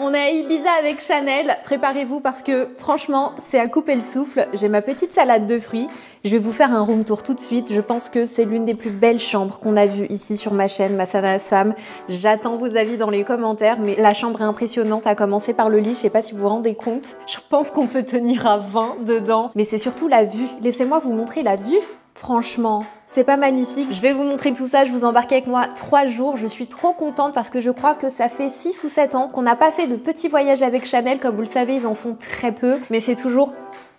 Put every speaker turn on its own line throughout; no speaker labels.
On est à Ibiza avec Chanel, préparez-vous parce que franchement c'est à couper le souffle. J'ai ma petite salade de fruits, je vais vous faire un room tour tout de suite. Je pense que c'est l'une des plus belles chambres qu'on a vues ici sur ma chaîne Massanas Femme. J'attends vos avis dans les commentaires, mais la chambre est impressionnante, à commencer par le lit, je sais pas si vous vous rendez compte. Je pense qu'on peut tenir à 20 dedans, mais c'est surtout la vue. Laissez-moi vous montrer la vue. Franchement, c'est pas magnifique? Je vais vous montrer tout ça, je vous embarque avec moi 3 jours. Je suis trop contente parce que je crois que ça fait 6 ou 7 ans qu'on n'a pas fait de petits voyages avec Chanel. Comme vous le savez, ils en font très peu, mais c'est toujours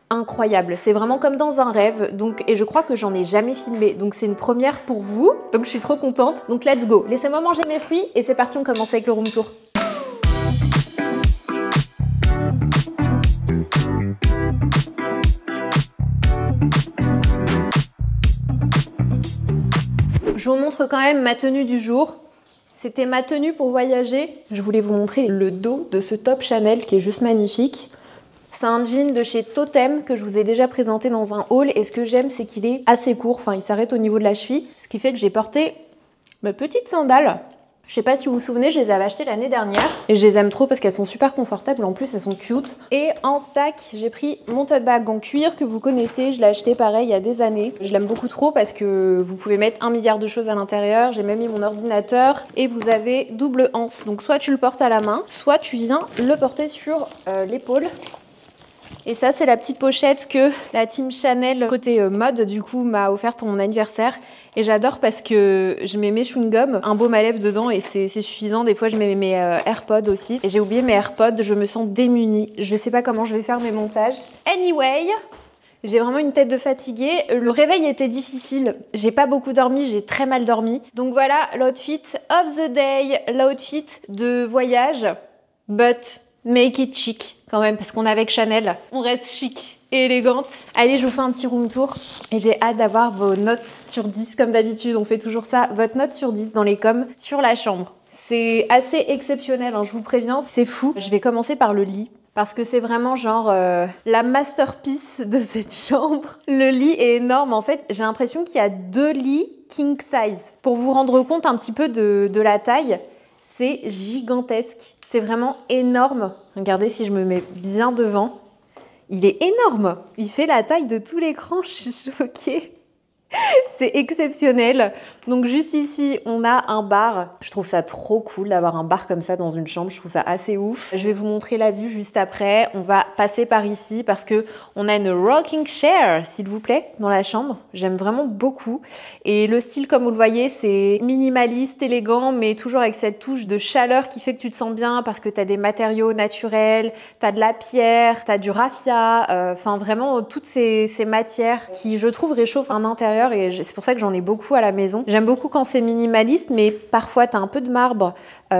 incroyable. C'est vraiment comme dans un rêve. Et je crois que j'en ai jamais filmé. Donc c'est une première pour vous. Donc je suis trop contente. Donc let's go. Laissez-moi manger mes fruits et c'est parti, on commence avec le room tour. Je vous montre quand même ma tenue du jour. C'était ma tenue pour voyager. Je voulais vous montrer le dos de ce top Chanel qui est juste magnifique. C'est un jean de chez Totem que je vous ai déjà présenté dans un haul. Et ce que j'aime, c'est qu'il est assez court. Enfin, il s'arrête au niveau de la cheville. Ce qui fait que j'ai porté mes petites sandales. Je sais pas si vous vous souvenez, je les avais achetées l'année dernière et je les aime trop parce qu'elles sont super confortables, en plus elles sont cute. Et en sac, j'ai pris mon tote bag en cuir que vous connaissez, je l'ai acheté pareil il y a des années. Je l'aime beaucoup trop parce que vous pouvez mettre 1 milliard de choses à l'intérieur, j'ai même mis mon ordinateur et vous avez double anse. Donc soit tu le portes à la main, soit tu viens le porter sur l'épaule. Et ça, c'est la petite pochette que la team Chanel côté mode, du coup, m'a offert pour mon anniversaire. Et j'adore parce que je mets mes chewing-gums, un baume à lèvres dedans et c'est suffisant. Des fois, je mets mes AirPods aussi. Et j'ai oublié mes AirPods, je me sens démunie. Je sais pas comment je vais faire mes montages. Anyway, j'ai vraiment une tête de fatiguée. Le réveil était difficile. J'ai pas beaucoup dormi, j'ai très mal dormi. Donc voilà, l'outfit of the day, l'outfit de voyage. But make it chic quand même, parce qu'on est avec Chanel. On reste chic et élégante. Allez, je vous fais un petit room tour et j'ai hâte d'avoir vos notes sur 10 comme d'habitude. On fait toujours ça. Votre note sur 10 dans les coms sur la chambre. C'est assez exceptionnel, hein, je vous préviens, c'est fou. Je vais commencer par le lit. Parce que c'est vraiment genre la masterpiece de cette chambre. Le lit est énorme. En fait, j'ai l'impression qu'il y a 2 lits king size. Pour vous rendre compte un petit peu de la taille, c'est gigantesque. C'est vraiment énorme. Regardez si je me mets bien devant. Il est énorme. Il fait la taille de tout l'écran. Je suis choquée. C'est exceptionnel. Donc juste ici, on a un bar. Je trouve ça trop cool d'avoir un bar comme ça dans une chambre. Je trouve ça assez ouf. Je vais vous montrer la vue juste après. On va passer par ici parce que on a une rocking chair, s'il vous plaît, dans la chambre. J'aime vraiment beaucoup. Et le style, comme vous le voyez, c'est minimaliste, élégant, mais toujours avec cette touche de chaleur qui fait que tu te sens bien parce que tu as des matériaux naturels, tu as de la pierre, tu as du raffia, enfin vraiment toutes ces matières qui, je trouve, réchauffent un intérieur. Et c'est pour ça que j'en ai beaucoup à la maison. J'aime beaucoup quand c'est minimaliste, mais parfois t'as un peu de marbre,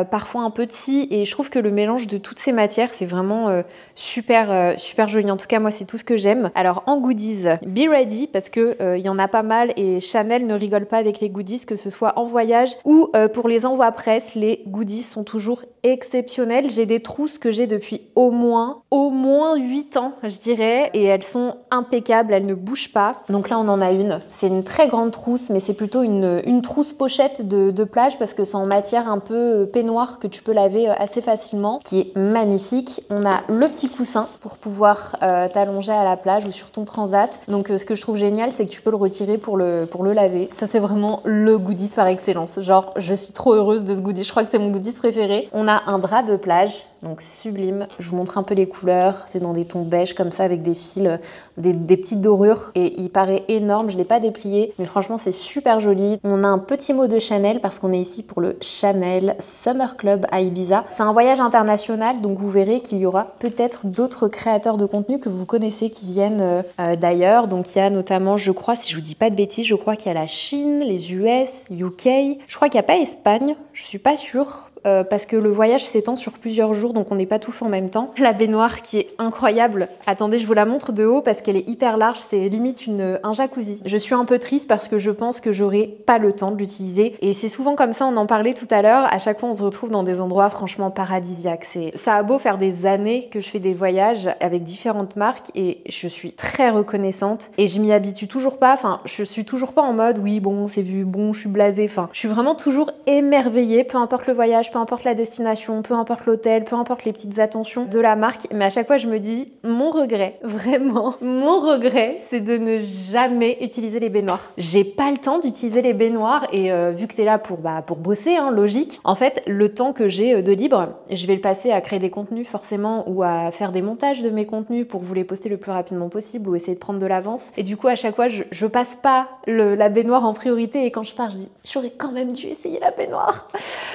parfois un peu de scie, et je trouve que le mélange de toutes ces matières, c'est vraiment super joli. En tout cas, moi, c'est tout ce que j'aime. Alors, en goodies, be ready, parce que y en a pas mal, et Chanel ne rigole pas avec les goodies, que ce soit en voyage ou pour les envois presse, les goodies sont toujours exceptionnels. J'ai des trousses que j'ai depuis au moins 8 ans, je dirais, et elles sont impeccables, elles ne bougent pas. Donc là, on en a une. C'est une très grande trousse, mais c'est plutôt une trousse pochette de plage parce que c'est en matière un peu peignoir que tu peux laver assez facilement, qui est magnifique. On a le petit coussin pour pouvoir t'allonger à la plage ou sur ton transat. Donc ce que je trouve génial, c'est que tu peux le retirer pour le laver. Ça, c'est vraiment le goodies par excellence. Genre, je suis trop heureuse de ce goodies. Je crois que c'est mon goodies préféré. On a un drap de plage, donc sublime. Je vous montre un peu les couleurs. C'est dans des tons beige comme ça avec des fils, des petites dorures, et il paraît énorme. Je l'ai pas déplié, mais franchement c'est super joli. On a un petit mot de Chanel parce qu'on est ici pour le Chanel Summer Club à Ibiza. C'est un voyage international, donc vous verrez qu'il y aura peut-être d'autres créateurs de contenu que vous connaissez qui viennent d'ailleurs. Donc il y a notamment, je crois, si je vous dis pas de bêtises, je crois qu'il y a la Chine, les US, UK. Je crois qu'il n'y a pas Espagne, je suis pas sûre. Parce que le voyage s'étend sur plusieurs jours, donc on n'est pas tous en même temps. La baignoire qui est incroyable. Attendez, je vous la montre de haut parce qu'elle est hyper large, c'est limite un jacuzzi. Je suis un peu triste parce que je pense que j'aurai pas le temps de l'utiliser. Et c'est souvent comme ça, on en parlait tout à l'heure, à chaque fois on se retrouve dans des endroits franchement paradisiaques. Ça a beau faire des années que je fais des voyages avec différentes marques et je suis très reconnaissante et je m'y habitue toujours pas. Enfin, je suis toujours pas en mode oui bon c'est vu, bon je suis blasée. Enfin, je suis vraiment toujours émerveillée, peu importe le voyage, peu importe la destination, peu importe l'hôtel, peu importe les petites attentions de la marque, mais à chaque fois je me dis, mon regret, vraiment, mon regret, c'est de ne jamais utiliser les baignoires. J'ai pas le temps d'utiliser les baignoires et vu que t'es là pour bosser, hein, logique, en fait, le temps que j'ai de libre, je vais le passer à créer des contenus forcément ou à faire des montages de mes contenus pour vous les poster le plus rapidement possible ou essayer de prendre de l'avance. Et du coup, à chaque fois, je passe pas la baignoire en priorité et quand je pars, je dis, j'aurais quand même dû essayer la baignoire.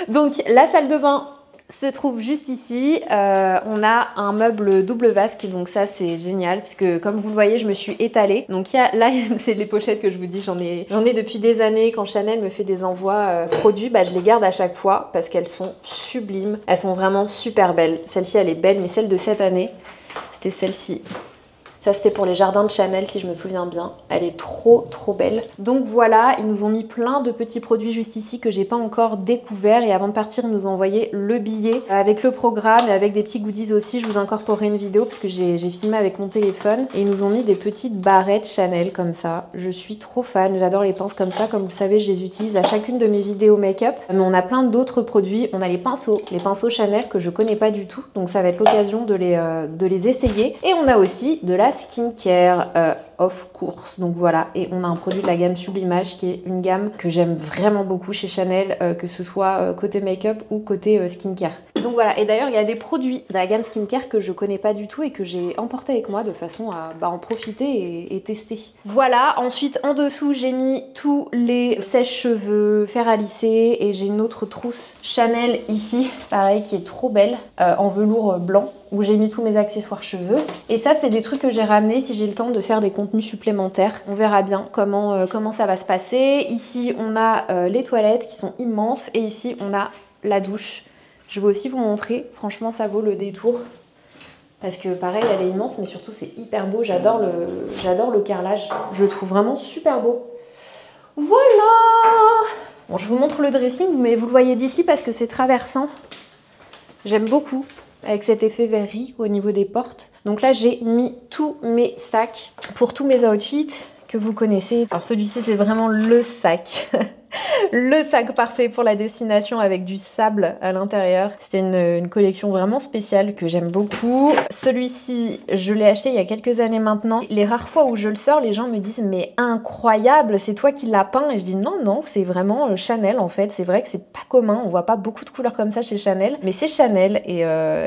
Donc, la salle de bain se trouve juste ici. On a un meuble double vasque, donc ça c'est génial puisque comme vous le voyez, je me suis étalée. Donc là, c'est les pochettes que je vous dis, j'en ai depuis des années. Quand Chanel me fait des envois produits, je les garde à chaque fois parce qu'elles sont sublimes. Elles sont vraiment super belles. Celle-ci, elle est belle, mais celle de cette année, c'était celle-ci. Ça, c'était pour les jardins de Chanel, si je me souviens bien. Elle est trop, trop belle. Donc voilà, ils nous ont mis plein de petits produits juste ici que j'ai pas encore découvert. Et avant de partir, ils nous ont envoyé le billet avec le programme et avec des petits goodies aussi. Je vous incorporerai une vidéo parce que j'ai filmé avec mon téléphone. Et ils nous ont mis des petites barrettes Chanel comme ça. Je suis trop fan, j'adore les pinces comme ça. Comme vous savez, je les utilise à chacune de mes vidéos make-up. Mais on a plein d'autres produits. On a les pinceaux Chanel que je connais pas du tout. Donc ça va être l'occasion de les essayer. Et on a aussi de la skincare of course, donc voilà, et on a un produit de la gamme Sublimage qui est une gamme que j'aime vraiment beaucoup chez Chanel, que ce soit côté make-up ou côté skincare. Donc voilà, et d'ailleurs il y a des produits de la gamme skincare que je connais pas du tout et que j'ai emporté avec moi de façon à en profiter et tester. Voilà, ensuite en dessous j'ai mis tous les sèche-cheveux, fer à lisser et j'ai une autre trousse Chanel ici, pareil, qui est trop belle, en velours blanc, où j'ai mis tous mes accessoires cheveux. Et ça, c'est des trucs que j'ai ramenés si j'ai le temps de faire des contenus supplémentaires. On verra bien comment ça va se passer. Ici, on a les toilettes qui sont immenses. Et ici, on a la douche. Je vais aussi vous montrer. Franchement, ça vaut le détour. Parce que pareil, elle est immense, mais surtout, c'est hyper beau. J'adore le carrelage. Je le trouve vraiment super beau. Voilà! Bon, je vous montre le dressing, mais vous le voyez d'ici parce que c'est traversant. J'aime beaucoup. Avec cet effet verri au niveau des portes. Donc là, j'ai mis tous mes sacs pour tous mes outfits que vous connaissez. Alors celui-ci, c'est vraiment le sac. Le sac parfait pour la destination avec du sable à l'intérieur. C'était une collection vraiment spéciale que j'aime beaucoup. Celui-ci, je l'ai acheté il y a quelques années maintenant. Les rares fois où je le sors, les gens me disent « mais incroyable, c'est toi qui l'as peint ?» Et je dis « non, c'est vraiment Chanel en fait. C'est vrai que c'est pas commun, on voit pas beaucoup de couleurs comme ça chez Chanel. Mais c'est Chanel et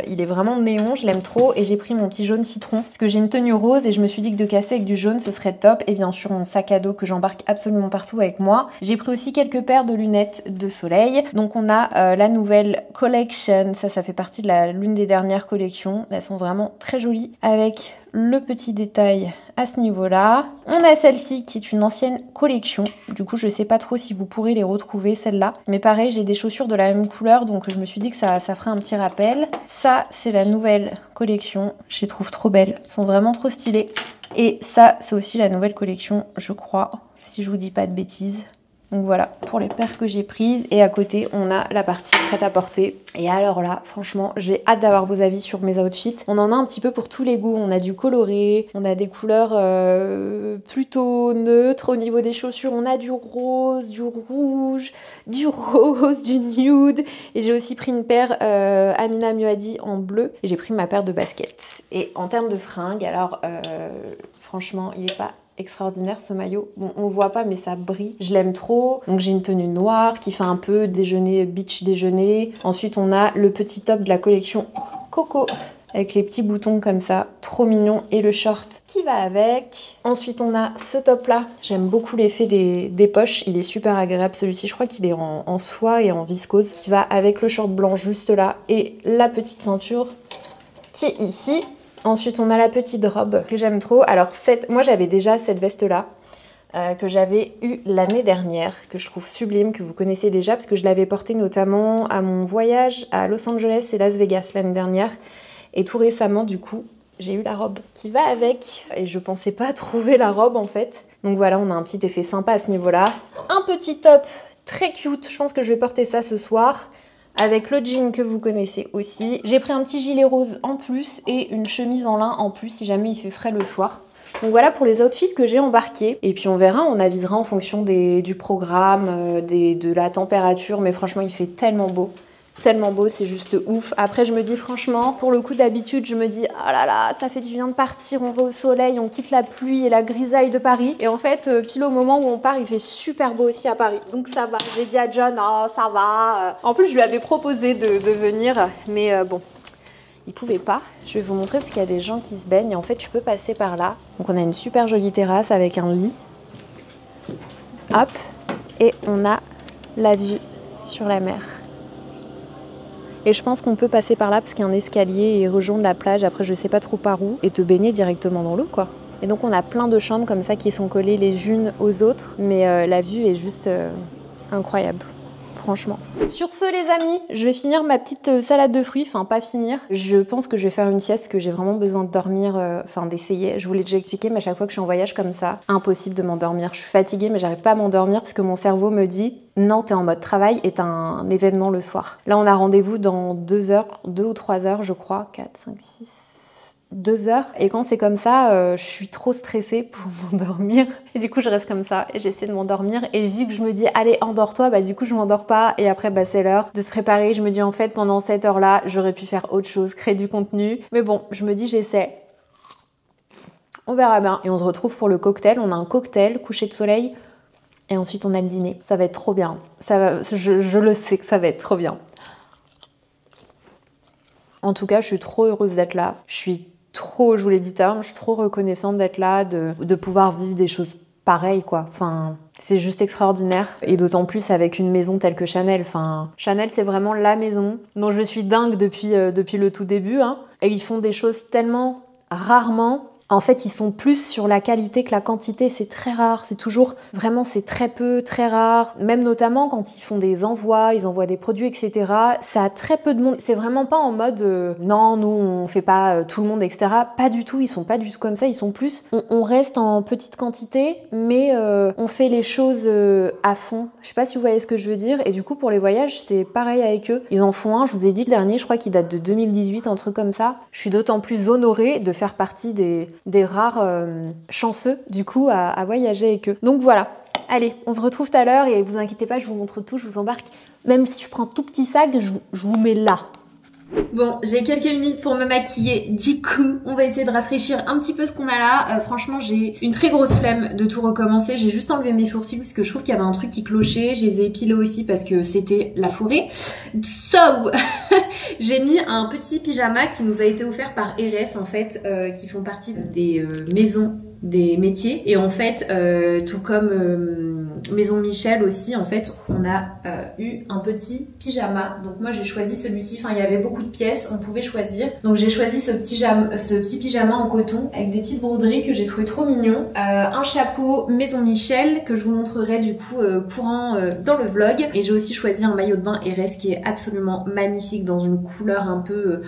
il est vraiment néon, je l'aime trop. Et j'ai pris mon petit jaune citron parce que j'ai une tenue rose et je me suis dit que de casser avec du jaune, ce serait top. Et bien sûr, mon sac à dos que j'embarque absolument partout avec moi. J'ai pris aussi quelques paires de lunettes de soleil. Donc on a la nouvelle collection, ça fait partie de l'une des dernières collections. Elles sont vraiment très jolies avec le petit détail à ce niveau-là. On a celle-ci qui est une ancienne collection. Du coup, je sais pas trop si vous pourrez les retrouver, celle-là. Mais pareil, j'ai des chaussures de la même couleur, donc je me suis dit que ça ferait un petit rappel. Ça, c'est la nouvelle collection. Je les trouve trop belles. Elles sont vraiment trop stylées. Et ça, c'est aussi la nouvelle collection, je crois, si je vous dis pas de bêtises. Donc voilà, pour les paires que j'ai prises. Et à côté, on a la partie prête à porter. Et alors là, franchement, j'ai hâte d'avoir vos avis sur mes outfits. On en a un petit peu pour tous les goûts. On a du coloré, on a des couleurs plutôt neutres. Au niveau des chaussures, on a du rose, du rouge, du rose, du nude. Et j'ai aussi pris une paire Amina Muaddi en bleu. Et j'ai pris ma paire de baskets. Et en termes de fringues, alors franchement, il n'est pas extraordinaire ce maillot. Bon, on le voit pas, mais ça brille. Je l'aime trop. Donc j'ai une tenue noire qui fait un peu déjeuner, beach déjeuner. Ensuite, on a le petit top de la collection Coco avec les petits boutons comme ça, trop mignon, et le short qui va avec. Ensuite, on a ce top-là. J'aime beaucoup l'effet des poches. Il est super agréable, celui-ci. Je crois qu'il est en soie et en viscose, qui va avec le short blanc juste là, et la petite ceinture qui est ici. Ensuite, on a la petite robe que j'aime trop. Alors, moi, j'avais déjà cette veste-là que j'avais eue l'année dernière, que je trouve sublime, que vous connaissez déjà, parce que je l'avais portée notamment à mon voyage à Los Angeles et Las Vegas l'année dernière. Et tout récemment, du coup, j'ai eu la robe qui va avec. Et je pensais pas trouver la robe, en fait. Donc voilà, on a un petit effet sympa à ce niveau-là. Un petit top très cute. Je pense que je vais porter ça ce soir. Avec le jean que vous connaissez aussi. J'ai pris un petit gilet rose en plus et une chemise en lin en plus si jamais il fait frais le soir. Donc voilà pour les outfits que j'ai embarqués. Et puis on verra, on avisera en fonction du programme, de la température. Mais franchement, il fait tellement beau Tellement beau, c'est juste ouf. Après, je me dis franchement, pour le coup d'habitude, je me dis oh là là, ça fait du bien de partir, on va au soleil, on quitte la pluie et la grisaille de Paris. Et en fait, pile au moment où on part, il fait super beau aussi à Paris. Donc ça va. J'ai dit à John, oh ça va. En plus, je lui avais proposé de venir, mais bon, il pouvait pas. Je vais vous montrer parce qu'il y a des gens qui se baignent et en fait, tu peux passer par là. Donc on a une super jolie terrasse avec un lit. Hop, et on a la vue sur la mer. Et je pense qu'on peut passer par là parce qu'il y a un escalier et rejoindre la plage, après je sais pas trop par où, et te baigner directement dans l'eau quoi. Et donc on a plein de chambres comme ça qui sont collées les unes aux autres, mais la vue est juste incroyable. Franchement. Sur ce les amis, je vais finir ma petite salade de fruits, enfin pas finir. Je pense que je vais faire une sieste parce que j'ai vraiment besoin de dormir, enfin d'essayer. Je vous l'ai déjà expliqué mais à chaque fois que je suis en voyage comme ça, impossible de m'endormir. Je suis fatiguée mais j'arrive pas à m'endormir parce que mon cerveau me dit non, t'es en mode travail et t'as un événement le soir. Là on a rendez-vous dans 2 heures, 2 ou 3 heures je crois, 4, 5, 6... 2 heures et quand c'est comme ça je suis trop stressée pour m'endormir et du coup je reste comme ça et j'essaie de m'endormir et vu que je me dis allez endors-toi, bah du coup je m'endors pas et après bah c'est l'heure de se préparer. Je me dis en fait pendant cette heure là j'aurais pu faire autre chose, créer du contenu, mais bon je me dis j'essaie, on verra bien. Et on se retrouve pour le cocktail. On a un cocktail, coucher de soleil et ensuite on a le dîner. Ça va être trop bien, ça va, je le sais que ça va être trop bien. En tout cas je suis trop heureuse d'être là, je vous l'ai dit tout à l'heure, je suis trop reconnaissante d'être là, de pouvoir vivre des choses pareilles quoi. Enfin, c'est juste extraordinaire et d'autant plus avec une maison telle que Chanel. Enfin, Chanel c'est vraiment la maison dont je suis dingue depuis le tout début hein. Et ils font des choses tellement rarement. En fait, ils sont plus sur la qualité que la quantité. C'est très rare, c'est toujours vraiment, c'est très peu, très rare. Même notamment quand ils font des envois, ils envoient des produits, etc. Ça a très peu de monde. C'est vraiment pas en mode non, nous on fait pas tout le monde, etc. Pas du tout. Ils sont pas du tout comme ça. Ils sont plus. On reste en petite quantité, mais on fait les choses à fond. Je sais pas si vous voyez ce que je veux dire. Et du coup, pour les voyages, c'est pareil avec eux. Ils en font un. Je vous ai dit le dernier, je crois qu'il date de 2018, un truc comme ça. Je suis d'autant plus honorée de faire partie des rares chanceux du coup à voyager avec eux. Donc voilà, allez, on se retrouve tout à l'heure et vous inquiétez pas, je vous montre tout, je vous embarque. Même si je prends tout petit sac, je vous mets là. Bon, j'ai quelques minutes pour me maquiller, du coup on va essayer de rafraîchir un petit peu ce qu'on a là. Franchement j'ai une très grosse flemme de tout recommencer, j'ai juste enlevé mes sourcils parce que je trouve qu'il y avait un truc qui clochait, je les ai épilés aussi parce que c'était la forêt. So j'ai mis un petit pyjama qui nous a été offert par RS en fait, qui font partie des maisons des métiers et en fait tout comme Maison Michel aussi en fait on a eu un petit pyjama, donc moi j'ai choisi celui-ci, enfin il y avait beaucoup de pièces, on pouvait choisir, donc j'ai choisi ce petit pyjama en coton avec des petites broderies que j'ai trouvé trop mignon, un chapeau Maison Michel que je vous montrerai du coup courant dans le vlog, et j'ai aussi choisi un maillot de bain RS qui est absolument magnifique dans une couleur un peu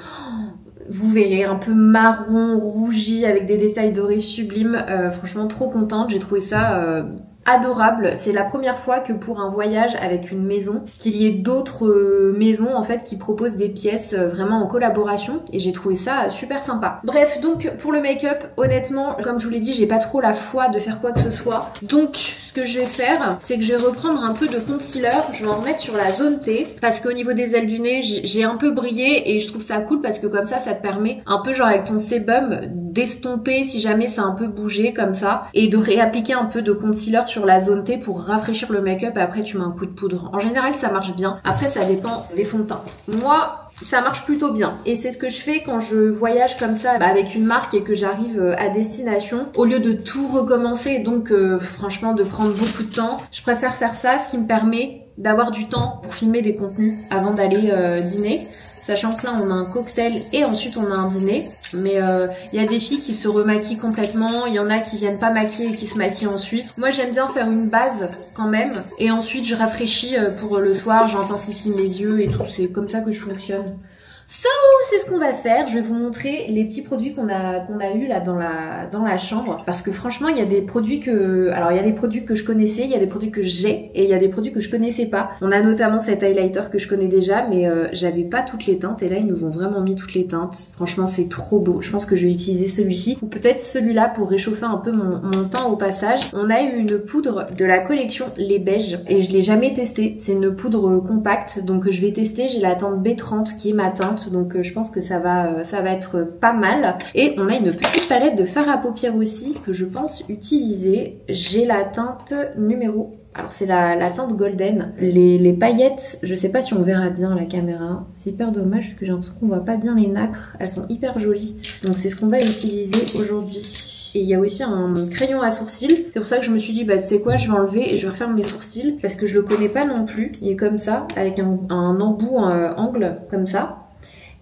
vous verrez, un peu marron rougi avec des détails dorés sublimes. Franchement trop contente, j'ai trouvé ça adorable. C'est la première fois que pour un voyage avec une maison, qu'il y ait d'autres maisons en fait qui proposent des pièces vraiment en collaboration, et j'ai trouvé ça super sympa. Bref, donc pour le make-up, honnêtement, comme je vous l'ai dit, j'ai pas trop la foi de faire quoi que ce soit. Donc ce que je vais faire, c'est que je vais reprendre un peu de concealer, je vais en remettre sur la zone T, parce qu'au niveau des ailes du nez, j'ai un peu brillé et je trouve ça cool parce que comme ça te permet un peu genre avec ton sébum d'estomper si jamais ça a un peu bougé comme ça, et de réappliquer un peu de concealer sur la zone T pour rafraîchir le make-up et après tu mets un coup de poudre. En général ça marche bien, après ça dépend des fonds de teint. Moi ça marche plutôt bien et c'est ce que je fais quand je voyage comme ça avec une marque et que j'arrive à destination. Au lieu de tout recommencer et donc franchement de prendre beaucoup de temps, je préfère faire ça, ce qui me permet d'avoir du temps pour filmer des contenus avant d'aller dîner. Sachant que là on a un cocktail et ensuite on a un dîner, mais il y a des filles qui se remaquillent complètement, il y en a qui viennent pas maquiller et qui se maquillent ensuite. Moi j'aime bien faire une base quand même et ensuite je rafraîchis pour le soir, j'intensifie mes yeux et tout, c'est comme ça que je fonctionne. So, c'est ce qu'on va faire. Je vais vous montrer les petits produits qu'on a eu là dans la chambre. Parce que franchement, il y a des produits que... Alors, il y a des produits que je connaissais, il y a des produits que j'ai, et il y a des produits que je connaissais pas. On a notamment cet highlighter que je connais déjà, mais j'avais pas toutes les teintes. Et là, ils nous ont vraiment mis toutes les teintes. Franchement, c'est trop beau. Je pense que je vais utiliser celui-ci. Ou peut-être celui-là pour réchauffer un peu mon teint au passage. On a eu une poudre de la collection Les Beiges. Et je l'ai jamais testée. C'est une poudre compacte. Donc, je vais tester. J'ai la teinte B30 qui est ma teinte. Donc je pense que ça va être pas mal. Et on a une petite palette de fard à paupières aussi que je pense utiliser. J'ai la teinte numéro... Alors c'est la teinte golden. Les paillettes, je sais pas si on verra bien à la caméra. C'est hyper dommage parce que j'ai l'impression qu'on voit pas bien les nacres. Elles sont hyper jolies. Donc c'est ce qu'on va utiliser aujourd'hui. Et il y a aussi un crayon à sourcils. C'est pour ça que je me suis dit, bah tu sais quoi, je vais enlever et je vais refaire mes sourcils. Parce que je le connais pas non plus. Il est comme ça, avec un embout angle comme ça.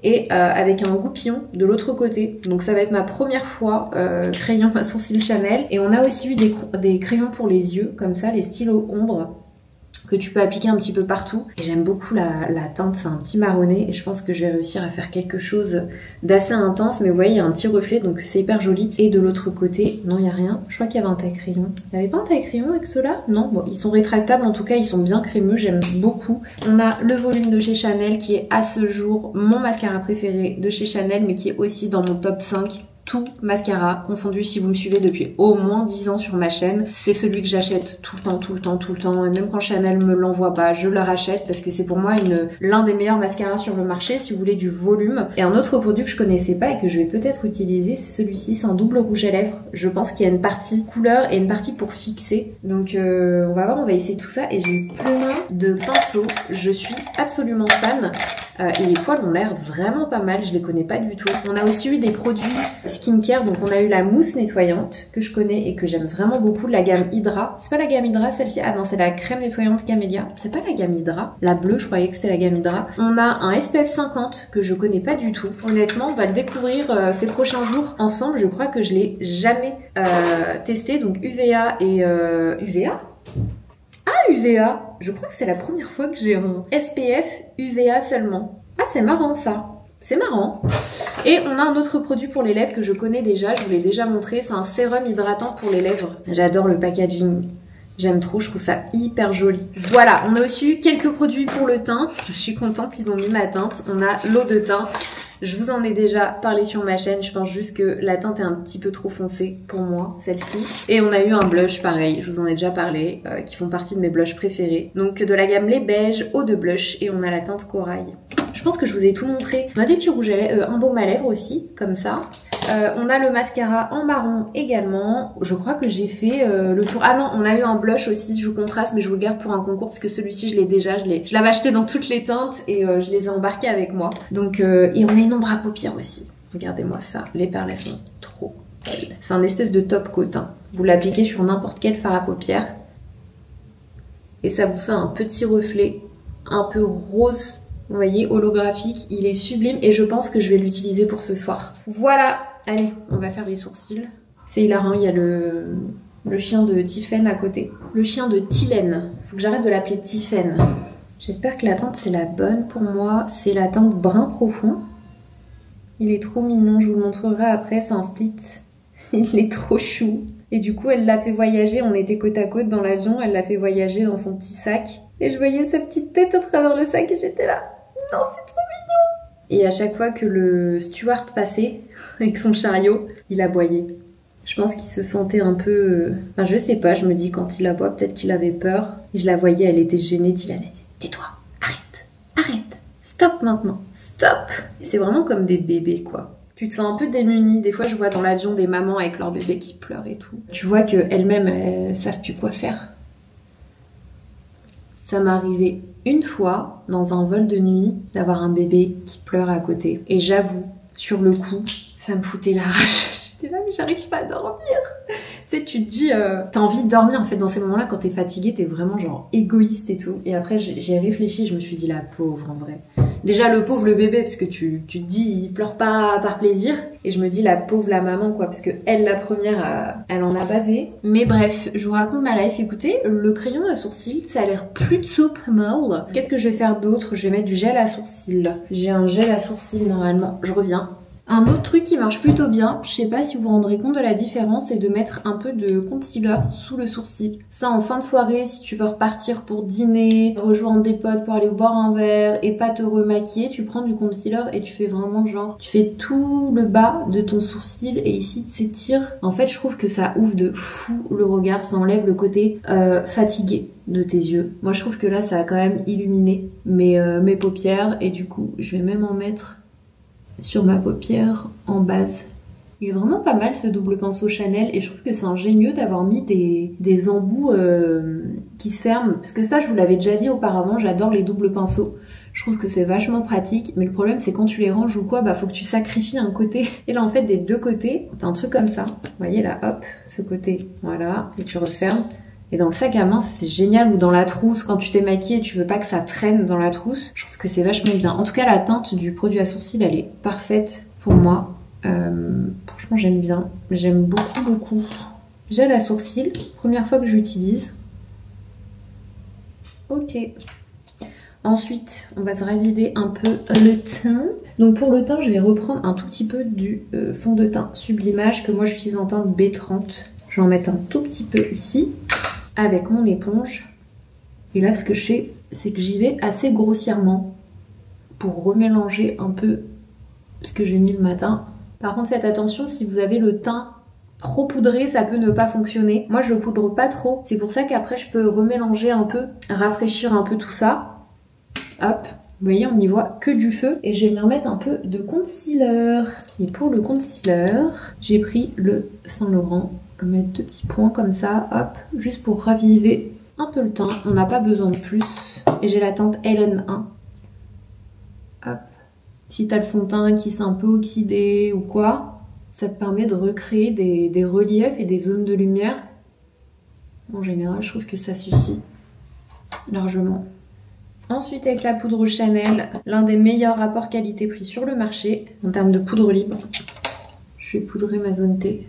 Et avec un goupillon de l'autre côté. Donc ça va être ma première fois crayon à sourcils Chanel. Et on a aussi eu des crayons pour les yeux, comme ça, les stylos ombre, que tu peux appliquer un petit peu partout. Et j'aime beaucoup la teinte, c'est un petit marronné. Et je pense que je vais réussir à faire quelque chose d'assez intense. Mais vous voyez, il y a un petit reflet, donc c'est hyper joli. Et de l'autre côté, non, il n'y a rien. Je crois qu'il y avait un taille-crayon. Il n'y avait pas un taille-crayon avec ceux-là? Non, bon, ils sont rétractables. En tout cas, ils sont bien crémeux. J'aime beaucoup. On a le volume de chez Chanel, qui est à ce jour mon mascara préféré de chez Chanel, mais qui est aussi dans mon top 5. Tout mascara confondu, si vous me suivez depuis au moins 10 ans sur ma chaîne, c'est celui que j'achète tout le temps, tout le temps, tout le temps. Et même quand Chanel me l'envoie pas, je le rachète parce que c'est pour moi l'un des meilleurs mascaras sur le marché si vous voulez du volume. Et un autre produit que je connaissais pas et que je vais peut-être utiliser, c'est celui-ci, c'est un double rouge à lèvres. Je pense qu'il y a une partie couleur et une partie pour fixer. Donc on va voir, on va essayer tout ça. Et j'ai eu plein de pinceaux. Je suis absolument fan. Et les poils ont l'air vraiment pas mal, je les connais pas du tout. On a aussi eu des produits skincare, donc on a eu la mousse nettoyante que je connais et que j'aime vraiment beaucoup, la gamme Hydra. C'est pas la gamme Hydra celle-ci? Ah non, c'est la crème nettoyante Camélia. C'est pas la gamme Hydra. La bleue, je croyais que c'était la gamme Hydra. On a un SPF 50 que je connais pas du tout. Honnêtement, on va le découvrir ces prochains jours ensemble. Je crois que je l'ai jamais testé, donc UVA et... UVA? Ah, UVA! Je crois que c'est la première fois que j'ai un SPF UVA seulement. Ah, c'est marrant ça. C'est marrant. Et on a un autre produit pour les lèvres que je connais déjà, je vous l'ai déjà montré. C'est un sérum hydratant pour les lèvres. J'adore le packaging. J'aime trop, je trouve ça hyper joli. Voilà, on a aussi eu quelques produits pour le teint. Je suis contente, ils ont mis ma teinte. On a l'eau de teint. Je vous en ai déjà parlé sur ma chaîne, je pense juste que la teinte est un petit peu trop foncée pour moi, celle-ci. Et on a eu un blush pareil, je vous en ai déjà parlé, qui font partie de mes blushs préférés. Donc de la gamme Les Beiges, eau de blush, et on a la teinte corail. Je pense que je vous ai tout montré. On a des petits rouges à lèvres, un baume à lèvres aussi, comme ça. On a le mascara en marron également. Je crois que j'ai fait le tour. Ah non, on a eu un blush aussi, je vous contraste, mais je vous le garde pour un concours parce que celui-ci je l'ai déjà, je l'avais acheté dans toutes les teintes et je les ai embarqués avec moi. Donc, et on a une ombre à paupières aussi. Regardez-moi ça, les perles elles sont trop belles. C'est un espèce de top coat, hein. Vous l'appliquez sur n'importe quel fard à paupières et ça vous fait un petit reflet un peu rose. Vous voyez, holographique, il est sublime et je pense que je vais l'utiliser pour ce soir. Voilà, allez, on va faire les sourcils. C'est hilarant, il y a le chien de Tiffen à côté. Le chien de Tylène. Faut que j'arrête de l'appeler Tiffen. J'espère que la teinte c'est la bonne pour moi. C'est la teinte brun profond. Il est trop mignon, je vous le montrerai après, c'est un split. Il est trop chou. Et du coup, elle l'a fait voyager, on était côte à côte dans l'avion, elle l'a fait voyager dans son petit sac. Et je voyais sa petite tête à travers le sac et j'étais là. Non, c'est trop mignon! Et à chaque fois que le steward passait avec son chariot, il aboyait. Je pense qu'il se sentait un peu... Enfin, je sais pas, je me dis quand il aboie, peut-être qu'il avait peur. Et je la voyais, elle était gênée, Tylène. Elle dit, tais-toi, arrête, stop maintenant, stop! Et c'est vraiment comme des bébés, quoi. Tu te sens un peu démunie. Des fois, je vois dans l'avion des mamans avec leur bébé qui pleure et tout. Tu vois qu'elles-mêmes, elles savent plus quoi faire. Ça m'est arrivé une fois, dans un vol de nuit, d'avoir un bébé qui pleure à côté. Et j'avoue, sur le coup, ça me foutait la rage. J'étais là, mais j'arrive pas à dormir. Tu sais, tu te dis, t'as envie de dormir en fait dans ces moments-là. Quand t'es fatiguée, t'es vraiment genre égoïste et tout. Et après, j'ai réfléchi, je me suis dit, la pauvre en vrai. Déjà le pauvre le bébé, parce que tu te dis il pleure pas par plaisir. Et je me dis la pauvre la maman quoi, parce que elle la première, elle en a bavé. Mais bref, je vous raconte ma life. Écoutez, le crayon à sourcils, ça a l'air plutôt pas mal. Qu'est-ce que je vais faire d'autre? Je vais mettre du gel à sourcils. J'ai un gel à sourcils normalement, je reviens. Un autre truc qui marche plutôt bien, je sais pas si vous vous rendrez compte de la différence, c'est de mettre un peu de concealer sous le sourcil. Ça en fin de soirée, si tu veux repartir pour dîner, rejoindre des potes pour aller boire un verre et pas te remaquiller, tu prends du concealer et tu fais vraiment genre, tu fais tout le bas de ton sourcil et ici s'étire. En fait, je trouve que ça ouvre de fou le regard, ça enlève le côté fatigué de tes yeux. Moi, je trouve que là, ça a quand même illuminé mes paupières et du coup, je vais même en mettre sur ma paupière en base. Il est vraiment pas mal ce double pinceau Chanel et je trouve que c'est ingénieux d'avoir mis des embouts qui se ferment. Parce que ça, je vous l'avais déjà dit auparavant, j'adore les doubles pinceaux. Je trouve que c'est vachement pratique, mais le problème c'est quand tu les ranges ou quoi, bah faut que tu sacrifies un côté. Et là en fait des deux côtés, t'as un truc comme ça. Vous voyez là, hop, ce côté, voilà, et tu refermes. Et dans le sac à main, c'est génial, ou dans la trousse, quand tu t'es maquillée et tu veux pas que ça traîne dans la trousse, je trouve que c'est vachement bien. En tout cas, la teinte du produit à sourcils, elle est parfaite pour moi. Franchement, j'aime bien. J'aime beaucoup, beaucoup. Gel à sourcils, première fois que j'utilise. Ok. Ensuite, on va se raviver un peu le teint. Donc pour le teint, je vais reprendre un tout petit peu du fond de teint Sublimage que moi j'utilise en teinte B30. Je vais en mettre un tout petit peu ici avec mon éponge. Et là, ce que je fais, c'est que j'y vais assez grossièrement pour remélanger un peu ce que j'ai mis le matin. Par contre, faites attention, si vous avez le teint trop poudré, ça peut ne pas fonctionner. Moi, je poudre pas trop. C'est pour ça qu'après, je peux remélanger un peu, rafraîchir un peu tout ça. Hop, vous voyez, on n'y voit que du feu. Et je vais venir mettre un peu de concealer. Et pour le concealer, j'ai pris le Saint Laurent. Je vais mettre 2 petits points comme ça, hop, juste pour raviver un peu le teint. On n'a pas besoin de plus. Et j'ai la teinte LN1. Hop. Si t'as le fond de teint qui s'est un peu oxydé ou quoi, ça te permet de recréer des reliefs et des zones de lumière. En général, je trouve que ça suffit largement. Ensuite, avec la poudre Chanel, l'un des meilleurs rapports qualité-prix sur le marché en termes de poudre libre. Je vais poudrer ma zone T.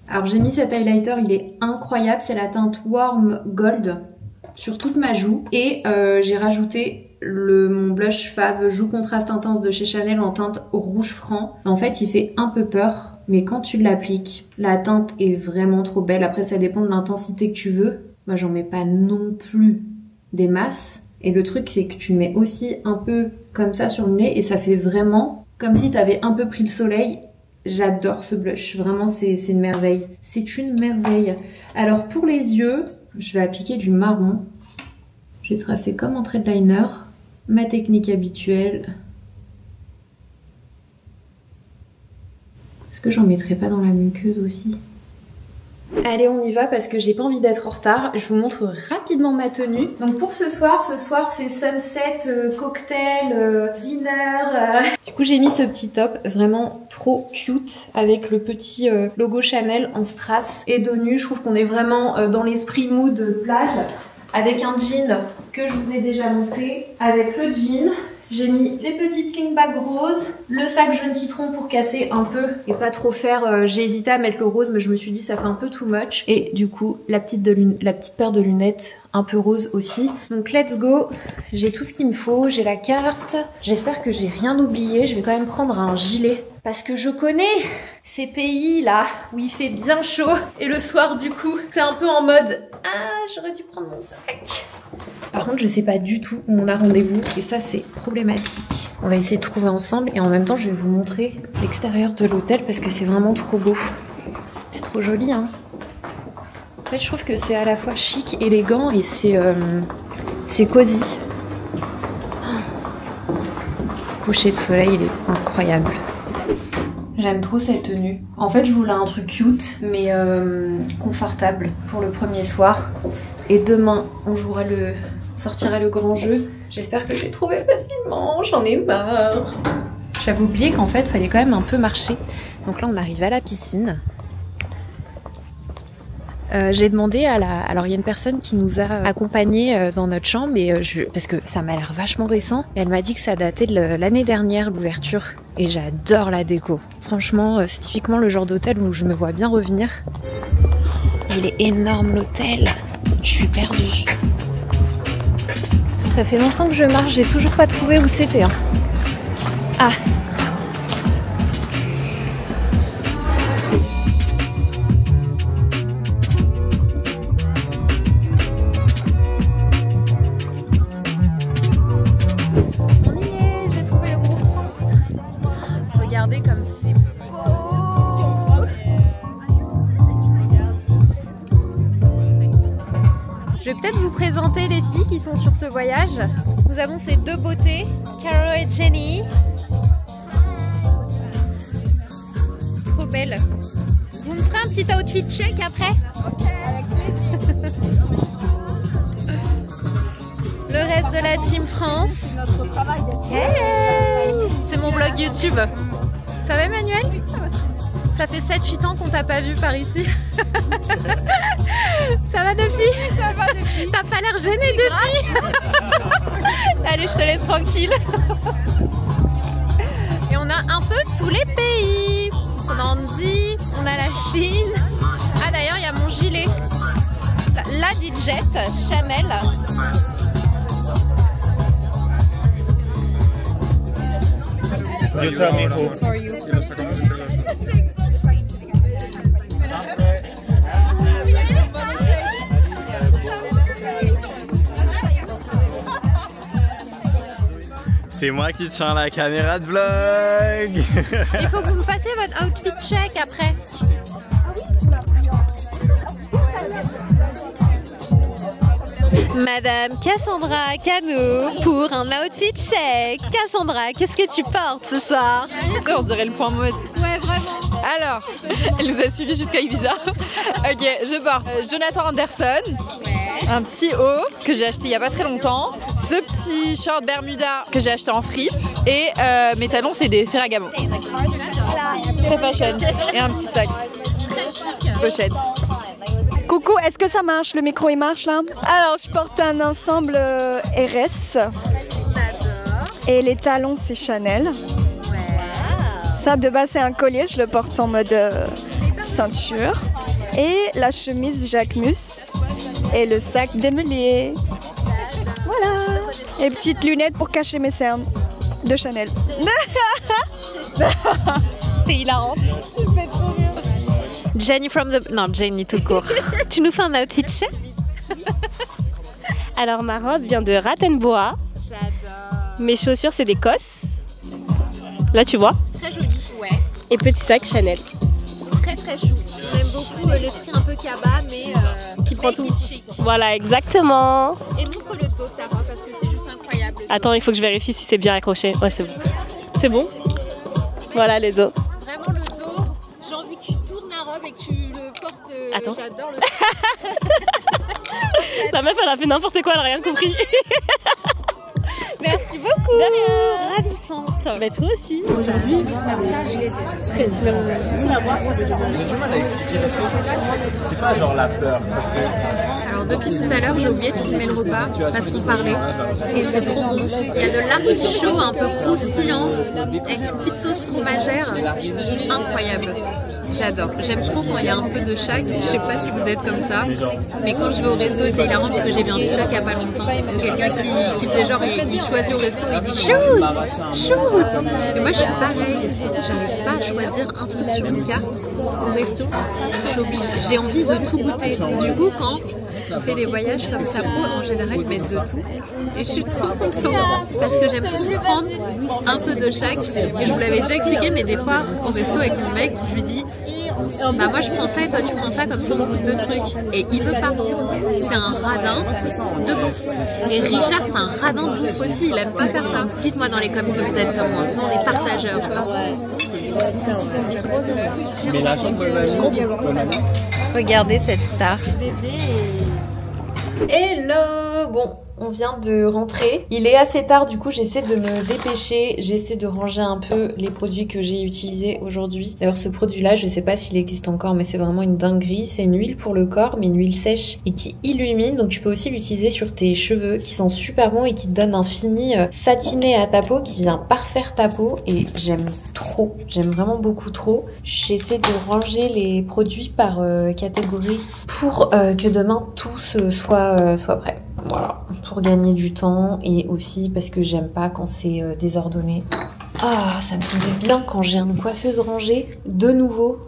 Alors j'ai mis cet highlighter, il est incroyable, c'est la teinte Warm Gold sur toute ma joue. Et j'ai rajouté mon blush Fave Joue Contraste Intense de chez Chanel en teinte rouge franc. En fait, il fait un peu peur, mais quand tu l'appliques, la teinte est vraiment trop belle. Après, ça dépend de l'intensité que tu veux. Moi, j'en mets pas non plus des masses. Et le truc, c'est que tu le mets aussi un peu comme ça sur le nez et ça fait vraiment comme si tu avais un peu pris le soleil. J'adore ce blush, vraiment c'est une merveille. C'est une merveille. Alors pour les yeux, je vais appliquer du marron. Je vais tracer comme un trait de liner. Ma technique habituelle. Est-ce que j'en mettrai pas dans la muqueuse aussi? Allez, on y va parce que j'ai pas envie d'être en retard. Je vous montre rapidement ma tenue. Donc pour ce soir c'est sunset, cocktail, dinner. Du coup j'ai mis ce petit top vraiment trop cute avec le petit logo Chanel en strass et dos nu. Je trouve qu'on est vraiment dans l'esprit mood plage avec un jean que je vous ai déjà montré. Avec le jean, j'ai mis les petites slingbags roses, le sac jaune citron pour casser un peu et pas trop faire. J'ai hésité à mettre le rose mais je me suis dit ça fait un peu too much. Et du coup la petite paire de lunettes un peu rose aussi. Donc let's go, j'ai tout ce qu'il me faut, j'ai la carte. J'espère que j'ai rien oublié, je vais quand même prendre un gilet. Parce que je connais ces pays là où il fait bien chaud et le soir du coup c'est un peu en mode ah j'aurais dû prendre mon sac. Par contre je sais pas du tout où on a rendez-vous et ça c'est problématique. On va essayer de trouver ensemble et en même temps je vais vous montrer l'extérieur de l'hôtel parce que c'est vraiment trop beau. C'est trop joli hein. En fait je trouve que c'est à la fois chic, élégant et c'est cosy. Le coucher de soleil il est incroyable. J'aime trop cette tenue. En fait, je voulais un truc cute, mais confortable pour le premier soir. Et demain, on sortira le grand jeu. J'espère que je vais trouver facilement. J'en ai marre. J'avais oublié qu'en fait, il fallait quand même un peu marcher. Donc là, on arrive à la piscine. J'ai demandé à la... Alors il y a une personne qui nous a accompagnés dans notre chambre parce que ça m'a l'air vachement récent. Et elle m'a dit que ça datait de l'année dernière l'ouverture. Et j'adore la déco. Franchement, c'est typiquement le genre d'hôtel où je me vois bien revenir. Il est énorme l'hôtel. Je suis perdue. Ça fait longtemps que je marche, j'ai toujours pas trouvé où c'était. Hein. Ah! Regardez comme c'est beau. Je vais peut-être vous présenter les filles qui sont sur ce voyage. Nous avons ces deux beautés, Caro et Jenny. Trop belles. Vous me ferez un petit outfit check après? Le reste de la Team France. Hey, c'est mon blog YouTube. Ça va Emmanuel? Ça fait 7-8 ans qu'on t'a pas vu par ici. Ça va depuis? Ça va depuis. T'as pas l'air gêné depuis. Allez, je te laisse tranquille. Et on a un peu tous les pays. On a Andy, on a la Chine. Ah d'ailleurs, il y a mon gilet. La Digit Chanel.
You tell me who.
For you.
C'est moi qui tiens la caméra de vlog.
Il faut que vous me fassiez votre outfit check après. Madame Cassandra Cano pour un outfit check. Cassandra, qu'est-ce que tu portes ce soir?
On dirait le point mode.
Ouais, vraiment.
Alors, elle nous a suivis jusqu'à Ibiza. Ok, je porte Jonathan Anderson, un petit haut que j'ai acheté il y a pas très longtemps, ce petit short Bermuda que j'ai acheté en fripe et mes talons c'est des Ferragamo. Très fashion et un petit sac, petite pochette.
Coucou, est-ce que ça marche? Le micro il marche là? Alors je porte un ensemble RS et les talons c'est Chanel. Ça de base c'est un collier, je le porte en mode ceinture. Et la chemise Jacquemus et le sac Demelier. Voilà. Et petites lunettes pour cacher mes cernes de Chanel.
T'es hilarante.
Tu fais trop bien.
Jenny from the... Non, Jenny tout court. Tu nous fais un outfit check?
Alors ma robe vient de Ratenboa.
J'adore.
Mes chaussures c'est des Cos. Là tu vois.
Très joli. Ouais.
Et petit sac Chanel.
Très très chou. J'aime beaucoup l'esprit un peu cabas mais
Qui prend
make
tout.
it chic.
Voilà exactement.
Et montre le dos de ta robe parce que c'est juste incroyable. le dos.
Attends, il faut que je vérifie si c'est bien accroché. Ouais, c'est bon. C'est bon? Voilà les dos.
Vraiment le dos, j'ai envie que tu tournes la robe et que tu le portes.
Attends.
J'adore le
La meuf elle a fait n'importe quoi, elle a rien compris.
Merci beaucoup. Ravissante.
Mais toi aussi. Aujourd'hui,
J'ai du mal à expliquer parce que c'est pas genre la peur. Parce que...
Alors depuis tout à l'heure, j'ai oublié de filmer le repas parce qu'on parlait. Et c'est trop bon. Il y a de l'artichaut un peu croustillant avec une petite sauce fromagère. Incroyable. J'adore. J'aime trop quand il y a un peu de chaque. Je sais pas si vous êtes comme ça. Mais quand je vais au resto, c'est hilarant parce que j'ai vu un TikTok il y a pas longtemps. Quelqu'un qui fait genre, il choisit au resto et il dit choose, choose. Et moi je suis pareil. J'arrive pas à choisir un truc sur une carte au resto. Je suis obligée. J'ai envie de tout goûter. Du coup, quand on fait des voyages comme ça, en général ils mettent de tout. Et je suis trop contente parce que j'aime trop prendre un peu de chaque. Et je vous l'avais déjà expliqué, mais des fois au resto avec mon mec, je lui dis bah moi je prends ça et toi tu prends ça, comme ça on goûte deux trucs. Et il veut pas. C'est un radin de bouffe. Et Richard c'est un radin de bouffe aussi, il aime pas faire ça. Dites-moi dans les coms que vous êtes comme moi, non les partageurs.
Mais la chambre,
Regardez cette star. Hello! Bon, on vient de rentrer. Il est assez tard, du coup j'essaie de me dépêcher. J'essaie de ranger un peu les produits que j'ai utilisés aujourd'hui. D'ailleurs ce produit-là, je sais pas s'il existe encore, mais c'est vraiment une dinguerie. C'est une huile pour le corps, mais une huile sèche et qui illumine. Donc tu peux aussi l'utiliser sur tes cheveux, qui sont super bons et qui te donnent un fini satiné à ta peau, qui vient parfaire ta peau. Et j'aime trop, j'aime vraiment beaucoup trop. J'essaie de ranger les produits par catégorie pour que demain tout soit prêt. Voilà, pour gagner du temps et aussi parce que j'aime pas quand c'est désordonné. Ah, ça me fait du bien quand j'ai une coiffeuse rangée de nouveau.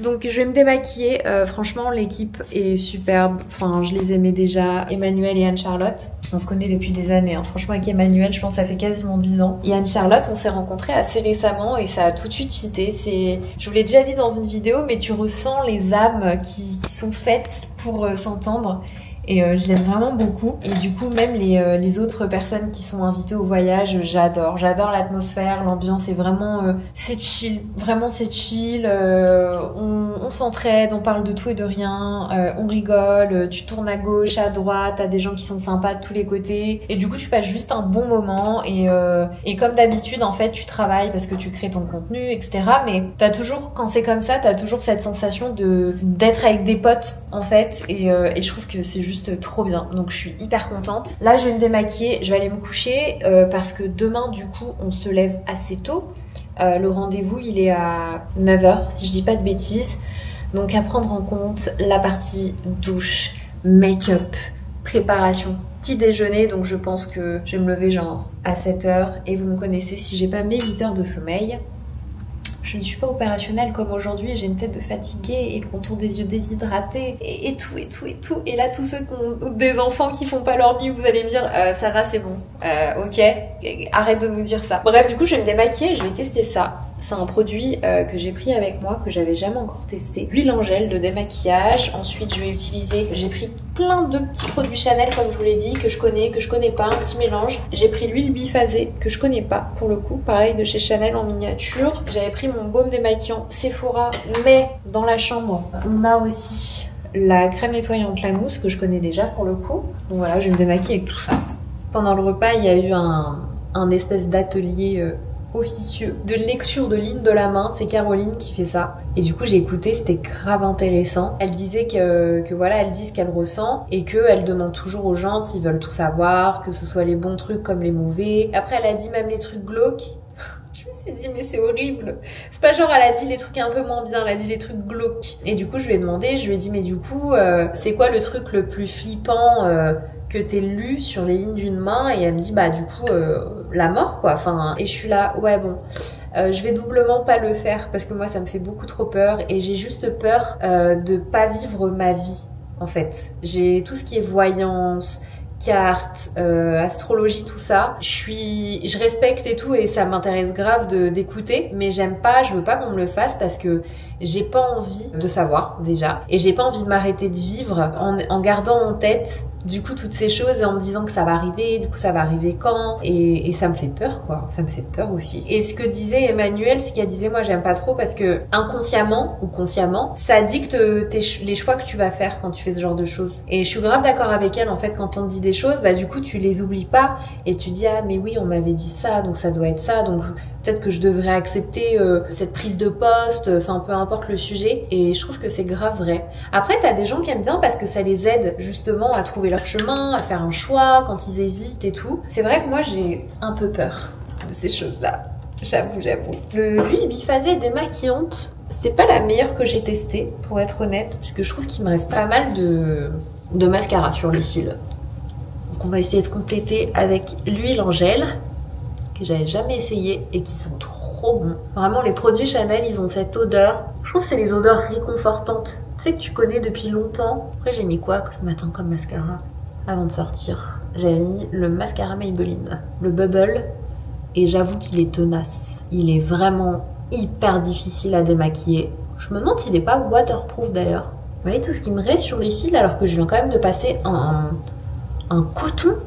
Donc je vais me démaquiller. Franchement, l'équipe est superbe. Enfin, je les aimais déjà. Emmanuel et Anne-Charlotte. On se connaît depuis des années. Hein. Franchement, avec Emmanuel, je pense que ça fait quasiment 10 ans. Et Anne-Charlotte, on s'est rencontrés assez récemment et ça a tout de suite fité. Je vous l'ai déjà dit dans une vidéo, mais tu ressens les âmes qui sont faites pour s'entendre. Et je l'aime vraiment beaucoup. Et du coup, même les autres personnes qui sont invitées au voyage, j'adore. J'adore l'atmosphère, l'ambiance est vraiment... c'est chill. Vraiment, c'est chill. On s'entraide, on parle de tout et de rien. On rigole. Tu tournes à gauche, à droite. T'as des gens qui sont sympas de tous les côtés. Et du coup, tu passes juste un bon moment. Et comme d'habitude, en fait, tu travailles parce que tu crées ton contenu, etc. Mais t'as toujours, quand c'est comme ça, t'as toujours cette sensation d'être avec des potes, en fait. Et je trouve que c'est juste trop bien, donc je suis hyper contente. Là je vais me démaquiller, je vais aller me coucher parce que demain du coup on se lève assez tôt. Le rendez-vous il est à 9h si je dis pas de bêtises, donc à prendre en compte la partie douche, make-up, préparation, petit déjeuner. Donc je pense que je vais me lever genre à 7h et vous me connaissez, si j'ai pas mes 8 heures de sommeil, je ne suis pas opérationnelle comme aujourd'hui et j'ai une tête de fatiguée et le contour des yeux déshydraté et tout. Et là, tous ceux qui ont des enfants qui font pas leur nuit, vous allez me dire Sarah, c'est bon, ok, arrête de nous dire ça. Bref, du coup, je vais me démaquiller, je vais tester ça. C'est un produit que j'ai pris avec moi, que j'avais jamais encore testé. L'huile en gel de démaquillage. Ensuite, je vais utiliser... J'ai pris plein de petits produits Chanel, comme je vous l'ai dit, que je connais pas, un petit mélange. J'ai pris l'huile biphasée, que je connais pas, pour le coup. Pareil, de chez Chanel en miniature. J'avais pris mon baume démaquillant Sephora, mais dans la chambre, on a aussi la crème nettoyante La Mousse, que je connais déjà, pour le coup. Donc voilà, je vais me démaquiller avec tout ça. Pendant le repas, il y a eu un espèce d'atelier... officieux de lecture de lignes de la main. C'est Caroline qui fait ça et du coup j'ai écouté, c'était grave intéressant. Elle disait que voilà, elle dit ce qu'elle ressent et qu'elle demande toujours aux gens s'ils veulent tout savoir, que ce soit les bons trucs comme les mauvais. Après elle a dit même les trucs glauques. Je me suis dit mais c'est horrible. C'est pas genre elle a dit les trucs un peu moins bien, elle a dit les trucs glauques. Et du coup je lui ai demandé, je lui ai dit mais du coup c'est quoi le truc le plus flippant que t'aies lu sur les lignes d'une main? Et elle me dit bah du coup la mort quoi. Enfin, et je suis là ouais bon je vais doublement pas le faire parce que moi ça me fait beaucoup trop peur et j'ai juste peur de pas vivre ma vie en fait. J'ai tout ce qui est voyance, cartes, astrologie, tout ça. Je respecte et tout et ça m'intéresse grave d'écouter, mais j'aime pas, je veux pas qu'on me le fasse parce que j'ai pas envie de savoir déjà et j'ai pas envie de m'arrêter de vivre en gardant en tête du coup toutes ces choses et en me disant que ça va arriver, du coup ça va arriver quand et ça me fait peur quoi, ça me fait peur aussi. Et ce que disait Emmanuel, c'est qu'elle disait moi j'aime pas trop parce que inconsciemment ou consciemment ça dicte les choix que tu vas faire quand tu fais ce genre de choses. Et je suis grave d'accord avec elle en fait, quand on te dit des choses bah du coup tu les oublies pas et tu dis ah mais oui on m'avait dit ça donc ça doit être ça, donc peut-être que je devrais accepter cette prise de poste, enfin peu importe le sujet. Et je trouve que c'est grave vrai. Après t'as des gens qui aiment bien parce que ça les aide justement à trouver leur chemin, à faire un choix quand ils hésitent et tout. C'est vrai que moi j'ai un peu peur de ces choses-là, j'avoue. L'huile biphasée démaquillante, c'est pas la meilleure que j'ai testée pour être honnête, parce que je trouve qu'il me reste pas mal de mascara sur les cils. Donc on va essayer de compléter avec l'huile en gel que j'avais jamais essayé et qui sont trop bons. Vraiment les produits Chanel ils ont cette odeur, je trouve que c'est les odeurs réconfortantes. Tu sais que tu connais depuis longtemps. Après j'ai mis quoi ce matin comme mascara avant de sortir? J'avais mis le mascara Maybelline, le Bubble, et j'avoue qu'il est tenace. Il est vraiment hyper difficile à démaquiller. Je me demande s'il n'est pas waterproof d'ailleurs. Vous voyez tout ce qui me reste sur les cils alors que je viens quand même de passer un coton.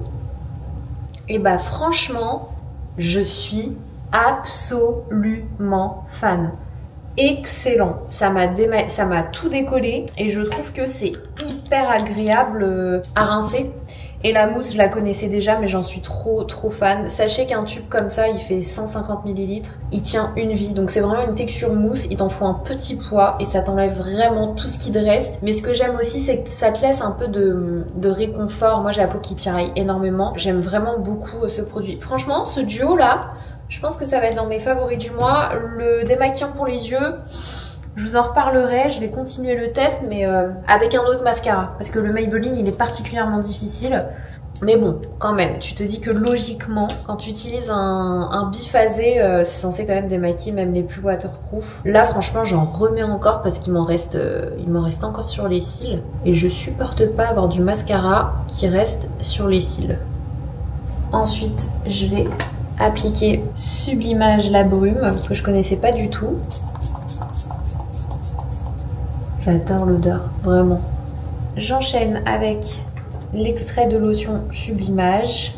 Et bah franchement, je suis absolument fan. Excellent, ça m'a tout décollé et je trouve que c'est hyper agréable à rincer Et la mousse, je la connaissais déjà, mais j'en suis trop fan. Sachez qu'un tube comme ça, il fait 150 ml. Il tient une vie. Donc c'est vraiment une texture mousse. Il t'en faut un petit poids et ça t'enlève vraiment tout ce qui te reste. Mais ce que j'aime aussi, c'est que ça te laisse un peu de réconfort. Moi, j'ai la peau qui tiraille énormément. J'aime vraiment beaucoup ce produit. Franchement, ce duo là, je pense que ça va être dans mes favoris du mois. Le démaquillant pour les yeux, je vous en reparlerai, je vais continuer le test, mais avec un autre mascara. Parce que le Maybelline, il est particulièrement difficile. Mais bon, quand même, tu te dis que logiquement, quand tu utilises un biphasé, c'est censé quand même démaquiller même les plus waterproof. Là, franchement, j'en remets encore parce qu'il m'en reste encore sur les cils. Et je supporte pas avoir du mascara qui reste sur les cils. Ensuite, je vais appliquer Sublimage la brume, que je connaissais pas du tout. J'adore l'odeur, vraiment. J'enchaîne avec l'extrait de lotion Sublimage.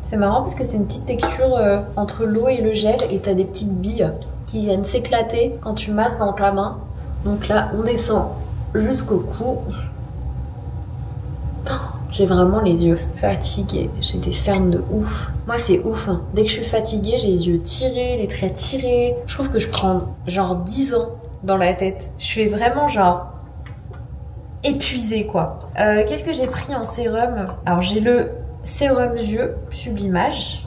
C'est marrant parce que c'est une petite texture entre l'eau et le gel et t'as des petites billes qui viennent s'éclater quand tu masses dans ta main. Donc là, on descend jusqu'au cou. Oh, j'ai vraiment les yeux fatigués, j'ai des cernes de ouf. Moi c'est ouf, hein. Dès que je suis fatiguée, j'ai les yeux tirés, les traits tirés. Je trouve que je prends genre 10 ans dans la tête. Je suis vraiment genre épuisée quoi. Qu'est-ce que j'ai pris en sérum? Alors j'ai le sérum yeux Sublimage.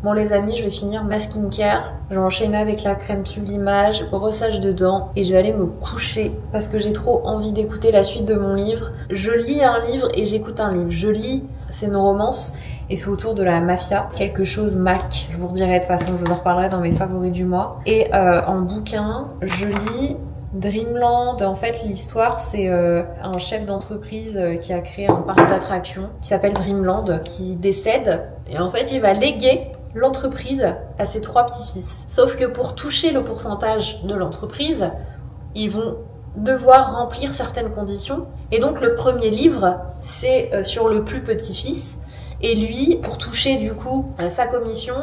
Bon les amis, je vais finir ma skincare. Je vais enchaîner avec la crème Sublimage, brossage de dents et je vais aller me coucher parce que j'ai trop envie d'écouter la suite de mon livre. Je lis un livre et j'écoute un livre. Je lis, c'est une romance. Et c'est autour de la mafia, quelque chose Mac. Je vous redirai de toute façon, je vous en reparlerai dans mes favoris du mois. Et en bouquin, je lis Dreamland. En fait, l'histoire, c'est un chef d'entreprise qui a créé un parc d'attractions qui s'appelle Dreamland, qui décède. Et en fait, il va léguer l'entreprise à ses 3 petits-fils. Sauf que pour toucher le pourcentage de l'entreprise, ils vont devoir remplir certaines conditions. Et donc, le premier livre, c'est sur le plus petit-fils. Et lui, pour toucher du coup sa commission,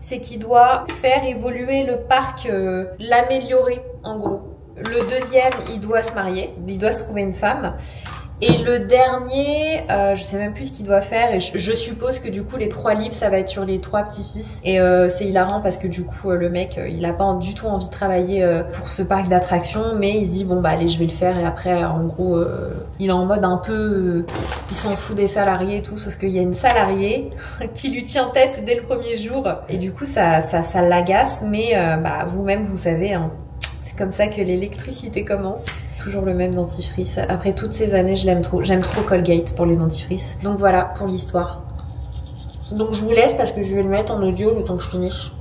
c'est qu'il doit faire évoluer le parc, l'améliorer en gros. Le deuxième, il doit se marier, il doit se trouver une femme. Et le dernier, je sais même plus ce qu'il doit faire et je suppose que du coup les 3 livres ça va être sur les 3 petits-fils. Et c'est hilarant parce que du coup le mec il a pas du tout envie de travailler pour ce parc d'attractions, mais il se dit bon bah allez je vais le faire et après en gros il est en mode un peu il s'en fout des salariés et tout, sauf qu'il y a une salariée qui lui tient tête dès le premier jour et du coup ça l'agace, mais bah vous-même vous savez hein, c'est comme ça que l'électricité commence. Toujours le même dentifrice. Après toutes ces années, je l'aime trop. J'aime trop Colgate pour les dentifrices. Donc voilà pour l'histoire. Donc je vous laisse parce que je vais le mettre en audio le temps que je finisse.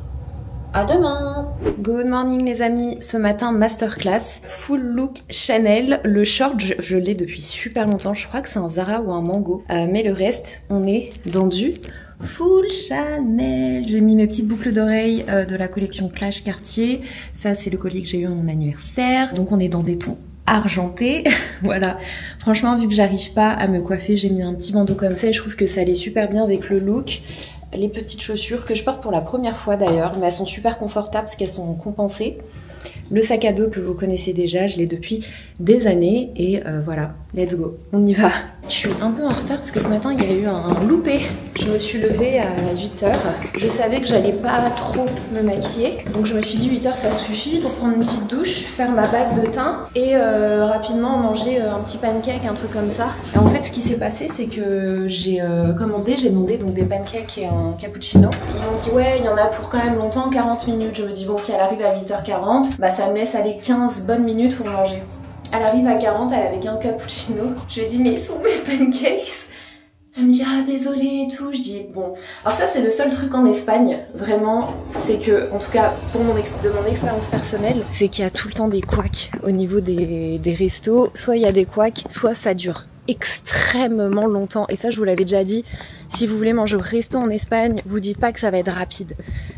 À demain. Good morning les amis. Ce matin, masterclass. Full look Chanel. Le short, je l'ai depuis super longtemps. Je crois que c'est un Zara ou un Mango. Mais le reste, on est dans du full Chanel. J'ai mis mes petites boucles d'oreilles de la collection Clash Cartier. Ça, c'est le collier que j'ai eu à mon anniversaire. Donc on est dans des tons argenté. Voilà, franchement vu que j'arrive pas à me coiffer, j'ai mis un petit bandeau comme ça et je trouve que ça allait super bien avec le look. Les petites chaussures que je porte pour la première fois d'ailleurs, mais elles sont super confortables parce qu'elles sont compensées. Le sac à dos que vous connaissez déjà, je l'ai depuis des années et voilà, let's go, on y va. Je suis un peu en retard parce que ce matin il y a eu un loupé. Je me suis levée à 8h. Je savais que j'allais pas trop me maquiller. Donc je me suis dit 8h ça suffit pour prendre une petite douche, faire ma base de teint et rapidement manger un petit pancake, un truc comme ça. Et en fait ce qui s'est passé c'est que j'ai demandé donc des pancakes et un cappuccino. Ils m'ont dit ouais il y en a pour quand même longtemps, 40 minutes. Je me dis bon si elle arrive à 8h40, bah ça me laisse aller 15 bonnes minutes pour manger. Elle arrive à 40, elle avait qu'un cappuccino. Je lui ai dit mais ils sont mes pancakes. Elle me dit ah désolée et tout. Je dis bon. Alors ça c'est le seul truc en Espagne, vraiment, c'est que, en tout cas pour de mon expérience personnelle, c'est qu'il y a tout le temps des couacs au niveau des restos. Soit il y a des couacs, soit ça dure extrêmement longtemps. Et ça je vous l'avais déjà dit, si vous voulez manger au resto en Espagne, vous dites pas que ça va être rapide.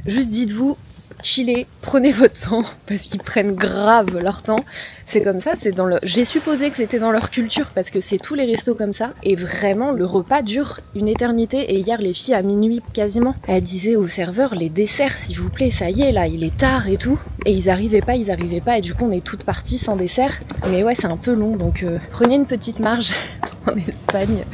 Juste dites-vous chillez, prenez votre temps parce qu'ils prennent grave leur temps. C'est comme ça, c'est dans le. J'ai supposé que c'était dans leur culture parce que c'est tous les restos comme ça. Et vraiment, le repas dure une éternité. Et hier, les filles à minuit quasiment, elles disaient au serveur les desserts, s'il vous plaît, ça y est, là, il est tard et tout. Et ils arrivaient pas. Et du coup, on est toutes parties sans dessert. Mais ouais, c'est un peu long, donc prenez une petite marge en Espagne.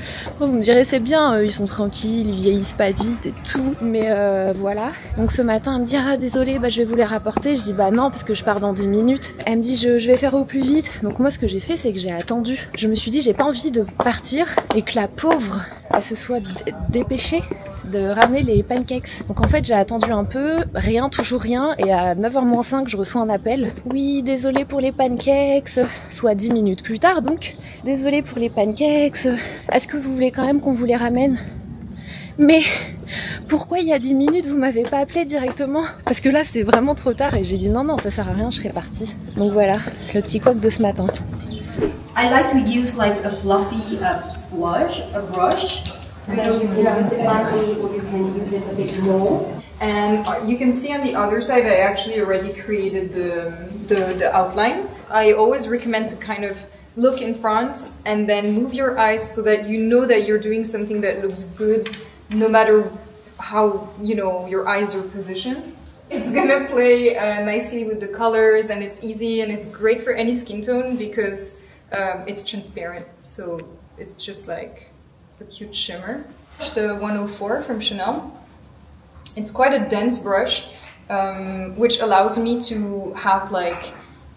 Bon, vous me direz, c'est bien, ils sont tranquilles, ils vieillissent pas vite et tout. Mais voilà. Donc ce matin, elle me dit, ah désolée, bah, je vais vous les rapporter. Je dis, bah non, parce que je pars dans 10 minutes. Elle me dit, je vais faire au plus vite. Donc moi, ce que j'ai fait, c'est que j'ai attendu. Je me suis dit, j'ai pas envie de partir et que la pauvre, elle se soit dépêchée de ramener les pancakes. Donc en fait, j'ai attendu un peu, rien, toujours rien. Et à 9h-5, je reçois un appel. Oui, désolée pour les pancakes. Soit 10 minutes plus tard, donc. Désolée pour les pancakes. Est-ce que vous voulez quand même qu'on vous les ramène ? Mais pourquoi il y a 10 minutes vous m'avez pas appelé directement? Parce que là c'est vraiment trop tard et j'ai dit non ça sert à rien, je serais partie. Donc voilà, le petit couac de ce matin.
I like to use like a fluffy brush. You can use it lightly or you can use it a bit roll.
And you can see on the other side I actually already created the outline. I always recommend to kind of look in front and then move your eyes so that you know that you're doing something that looks good no matter how, you know, your eyes are positioned. It's gonna play nicely with the colors and it's easy and it's great for any skin tone because it's transparent, so it's just like a cute shimmer. The 104 from Chanel. It's quite a dense brush, which allows me to have like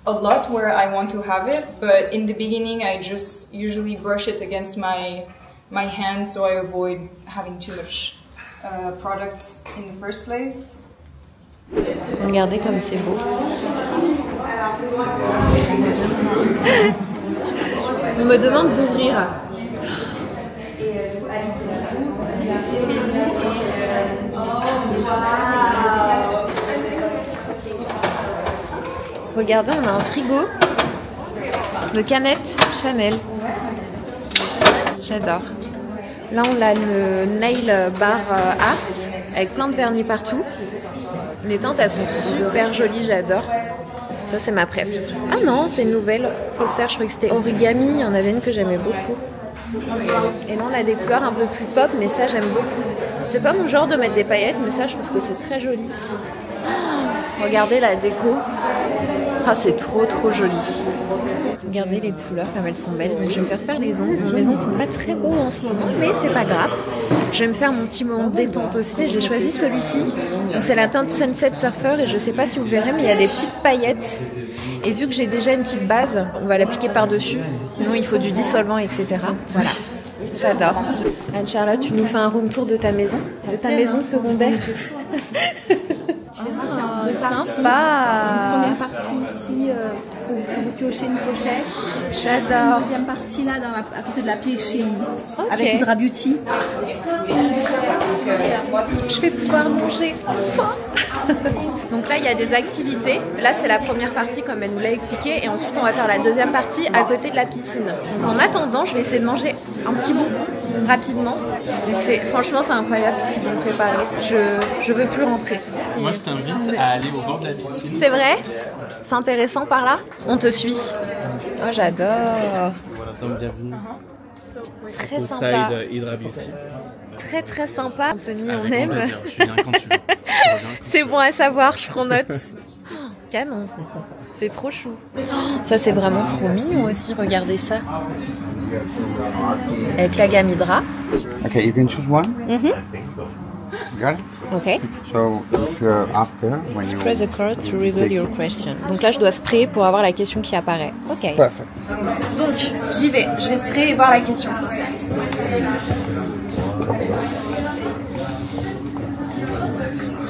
a lot where I want to have it, but in the beginning I just usually brush it against my hand so I avoid having too much product in the first place.
Regardez comme c'est beau. On me demande d'ouvrir. Regardez, on a un frigo de canettes Chanel. J'adore. Là, on a le Nail Bar Art avec plein de vernis partout. Les teintes, elles sont super jolies, j'adore. Ça, c'est ma préf. Ah non, c'est une nouvelle faussaire. Je croyais que c'était origami. Il y en avait une que j'aimais beaucoup. Et là, on a des couleurs un peu plus pop, mais ça, j'aime beaucoup. C'est pas mon genre de mettre des paillettes, mais ça, je trouve que c'est très joli. Oh, regardez la déco. Ah, c'est trop joli. Regardez les couleurs comme elles sont belles. Donc je vais me faire les ongles. Mes ongles sont pas très beaux en ce moment, mais c'est pas grave. Je vais me faire mon petit moment de détente aussi. J'ai choisi celui-ci. Donc c'est la teinte Sunset Surfer et je sais pas si vous verrez, mais il y a des petites paillettes. Et vu que j'ai déjà une petite base, on va l'appliquer par-dessus. Sinon il faut du dissolvant, etc. Voilà. J'adore. Anne-Charlotte, tu nous fais un room tour de ta maison secondaire. Sympa.
Première partie ici où vous piochez une pochette.
J'adore.
Deuxième partie là à côté de la piscine avec Hydra Beauty.
Je vais pouvoir manger enfin. Donc là il y a des activités. Là c'est la première partie comme elle nous l'a expliqué et ensuite on va faire la deuxième partie à côté de la piscine. Donc en attendant je vais essayer de manger un petit bout rapidement. Franchement c'est incroyable ce qu'ils ont préparé. Je veux plus rentrer.
Moi je t'invite à aller au bord de la piscine.
C'est vrai? C'est intéressant par là? On te suit. Oh j'adore.
Voilà, donc bienvenue.
Très sympa.
Side Hydra Beauty.
Très sympa. Anthony, on
Avec
aime.
grand plaisir. Je viens quand tu veux.
C'est bon à savoir, je prends note. Canon. C'est trop chou. Ça c'est vraiment trop mignon aussi, regardez ça. Avec la gamme Hydra.
Okay, you can choose one. You got it?
Ok.
So if you're after, when you
Press the card to reveal your question. Donc là je dois sprayer pour avoir la question qui apparaît. Ok.
perfect.
Donc j'y vais. Je vais sprayer et voir la question.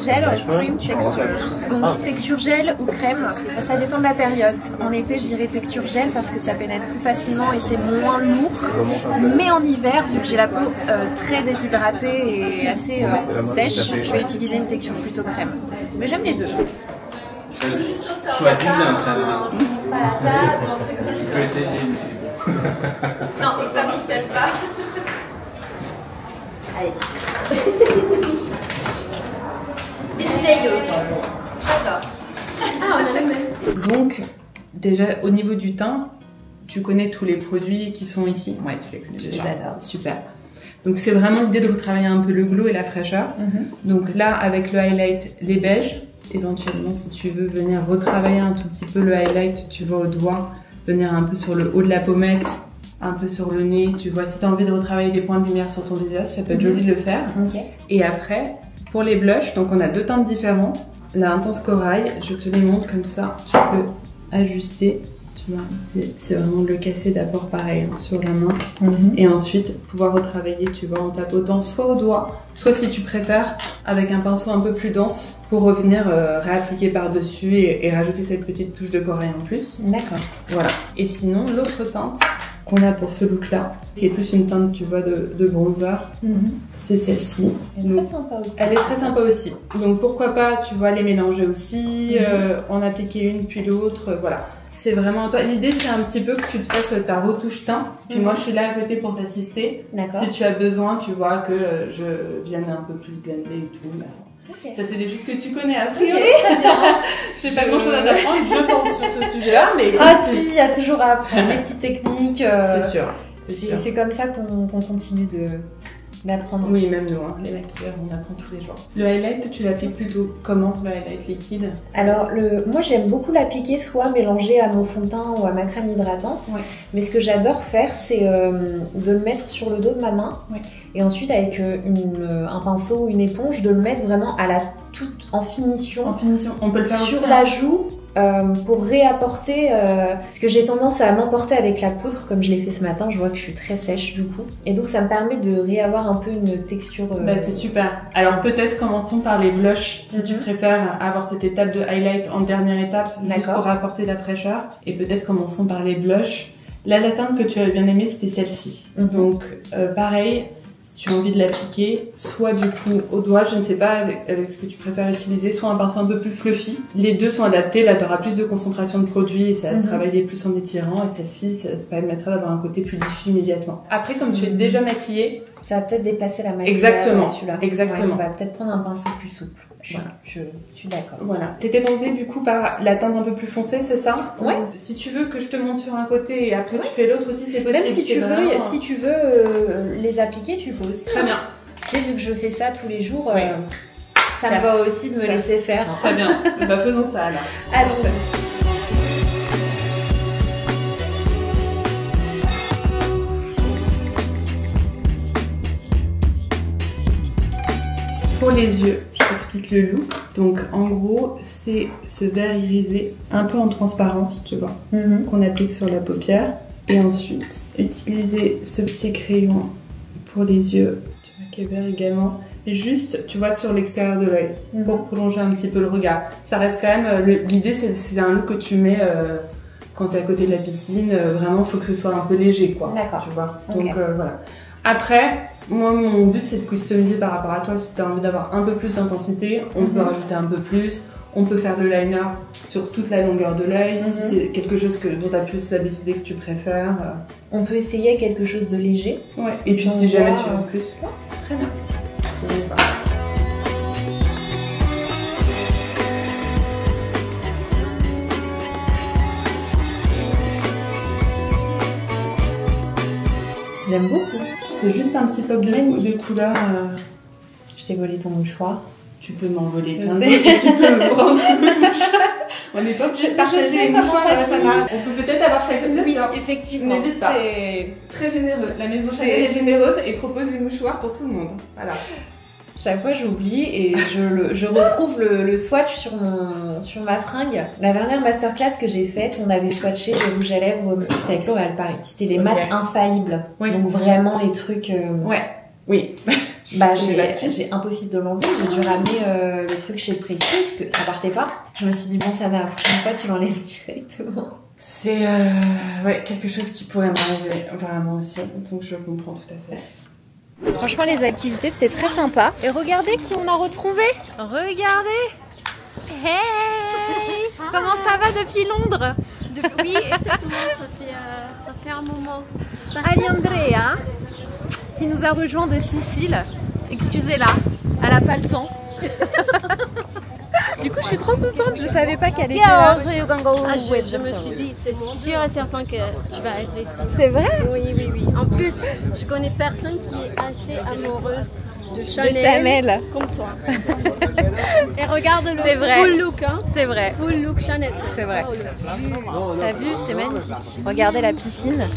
Gel ou cream texture. Donc texture gel ou crème, ça dépend de la période. En été je dirais texture gel parce que ça pénètre plus facilement et c'est moins lourd. Mais en hiver, vu que j'ai la peau très déshydratée et assez sèche, je vais utiliser une texture plutôt crème. Mais j'aime les deux.
Choisis bien ça. Tu peux essayer.
Non, ça ne fonctionne pas. Allez. DJ Yo. J'adore.
Donc, déjà, au niveau du teint, tu connais tous les produits qui sont ici. Ouais, tu les connais déjà. Super. Donc, c'est vraiment l'idée de retravailler un peu le glow et la fraîcheur. Donc là, avec le highlight, les beiges. Éventuellement, si tu veux venir retravailler un tout petit peu le highlight, tu vois, au doigt, venir un peu sur le haut de la pommette, un peu sur le nez. Tu vois, si tu as envie de retravailler des points de lumière sur ton visage, ça peut être joli de le faire. Et après, pour les blushs, donc on a 2 teintes différentes. La Intense Corail, je te les montre comme ça, tu peux ajuster. Tu vois, c'est vraiment de le casser d'abord pareil sur la main. Et ensuite pouvoir retravailler, tu vois, en tapotant soit au doigt, soit si tu préfères avec un pinceau un peu plus dense pour revenir réappliquer par-dessus et rajouter cette petite touche de corail en plus.
D'accord.
Voilà. Et sinon, l'autre teinte qu'on a pour ce look là, qui est plus une teinte, tu vois, de bronzer, c'est celle-ci.
Elle est très sympa aussi.
Elle est très sympa aussi. Donc pourquoi pas, tu vois, les mélanger aussi, en appliquer une puis l'autre, voilà. C'est vraiment toi. L'idée, c'est un petit peu que tu te fasses ta retouche teint. Puis moi, je suis là à côté pour t'assister.
D'accord.
Si tu as besoin, tu vois, que je vienne un peu plus blender et tout. Ça, c'est des choses que tu connais a priori.
Très bien.
J'ai pas grand chose à t'apprendre, je pense, sur ce sujet-là. Mais
ah si, il y a toujours à apprendre les petites techniques.
C'est sûr.
C'est comme ça qu'on continue d'apprendre.
Oui, même nous, hein, les maquilleurs, on apprend tous les jours. Le highlight, tu l'appliques plutôt comment, le highlight liquide?
Alors, moi j'aime beaucoup l'appliquer soit mélangé à mon fond de teint ou à ma crème hydratante. Mais ce que j'adore faire, c'est de le mettre sur le dos de ma main. Et ensuite, avec un pinceau ou une éponge, de le mettre vraiment à la toute en finition.
En finition, on peut le faire
sur
aussi,
la joue. Pour réapporter, parce que j'ai tendance à m'emporter avec la poudre, comme je l'ai fait ce matin, je vois que je suis très sèche du coup. Et donc ça me permet de réavoir un peu une texture...
Bah, c'est super. Alors peut-être commençons par les blushs, si tu préfères avoir cette étape de highlight en dernière étape, juste pour apporter la fraîcheur. Et peut-être commençons par les blushs. Là, la teinte que tu avais bien aimée, c'était celle-ci. Donc pareil, si tu as envie de l'appliquer, soit du coup au doigt, je ne sais pas avec ce que tu préfères utiliser, soit un pinceau un peu plus fluffy. Les deux sont adaptés, là tu auras plus de concentration de produit et ça va se travailler plus en étirant, et celle-ci, ça te permettra d'avoir un côté plus diffus immédiatement. Après, comme tu es déjà maquillée,
ça va peut-être déplacer la maquillage.
Exactement,
celui-là.
exactement.
On va peut-être prendre un pinceau plus souple. Je suis d'accord.
Voilà. T'étais tentée du coup par la teinte un peu plus foncée, c'est ça?
Ouais.
Si tu veux que je te montre sur un côté et après tu fais l'autre aussi, c'est possible.
Même si tu veux les appliquer, tu peux aussi.
Très bien.
Tu sais, vu que je fais ça tous les jours, ça me va aussi de me laisser faire.
Très bien. Bah faisons ça alors.
Allons.
Pour les yeux, je t'explique le look. Donc en gros, c'est ce vert irisé un peu en transparence, tu vois, qu'on applique sur la paupière. Et ensuite, utiliser ce petit crayon pour les yeux, tu vois, qui est vert également. Et juste, tu vois, sur l'extérieur de l'œil, pour prolonger un petit peu le regard. Ça reste quand même, l'idée c'est un look que tu mets quand t'es à côté de la piscine. Vraiment, il faut que ce soit un peu léger, quoi.
D'accord.
Tu vois. Donc voilà. Après, moi, mon but, c'est de customiser par rapport à toi. Si tu as envie d'avoir un peu plus d'intensité, on peut rajouter un peu plus. On peut faire le liner sur toute la longueur de l'œil. Si c'est quelque chose dont tu as plus l'habitude et que tu préfères.
On peut essayer quelque chose de léger.
Ouais. Et puis, si jamais tu veux plus.
Très bien.
C'est ça.
J'aime beaucoup.
C'est juste un petit pop de couleur.
Je t'ai volé ton mouchoir.
Tu peux m'envoler plein d'autres et tu peux me prendre le mouchoir. On n'est pas obligé de partager les mouchoirs, on peut peut-être avoir chacun de ça.
Effectivement.
N'hésite pas. C'est très généreux. La maison Chanel est généreuse et propose des mouchoirs pour tout le monde. Voilà.
Chaque fois j'oublie et je retrouve le swatch sur ma fringue. La dernière masterclass que j'ai faite, on avait swatché les rouges à lèvres, c'était avec L'Oréal Paris. C'était les mat infaillibles.
Oui.
Donc vraiment les trucs...
Oui.
Bah j'ai impossible de l'enlever. J'ai dû ramener le truc chez Précieux parce que ça partait pas. Je me suis dit bon, ça va, la prochaine fois tu l'enlèves directement.
C'est quelque chose qui pourrait m'arriver vraiment aussi. Donc je comprends tout à fait.
Franchement, les activités, c'était très sympa. Et regardez qui on a retrouvé. Regardez. Hey. Comment ça va depuis Londres?
Oui, exactement. Ça fait un moment.
Aliandrea, qui nous a rejoint de Sicile. Excusez-la, elle n'a pas le temps. Du coup, je suis trop contente, je savais pas qu'elle était là.
Je me suis dit, c'est sûr et certain que tu vas être ici.
C'est vrai?
Oui. En plus, je connais personne qui est assez amoureuse de
Chanel.
Comme toi. Et regarde le
vrai.
full look, hein.
C'est vrai.
Full look Chanel.
C'est vrai. T'as vu, c'est magnifique. Regardez la piscine.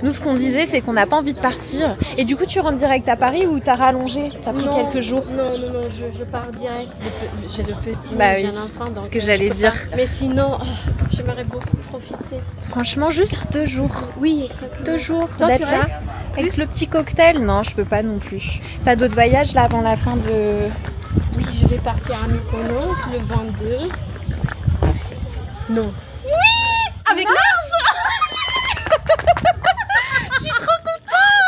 Nous, ce qu'on disait, c'est qu'on n'a pas envie de partir. Et du coup, tu rentres direct à Paris ou t'as rallongé? T'as pris quelques jours?
Non, je pars direct. J'ai de petits
bah oui,
enfants, donc
ce que j'allais dire.
Mais sinon, j'aimerais beaucoup profiter.
Franchement, juste 2 jours.
Oui, exactement.
2 jours
Toi,
d'être
tu
là.
restes
Avec le petit cocktail? Non, je peux pas non plus. T'as d'autres voyages là avant la fin de...
Oui, je vais partir à Mykonos le 22. Non.
Oui, avec Mars. Je suis trop contente.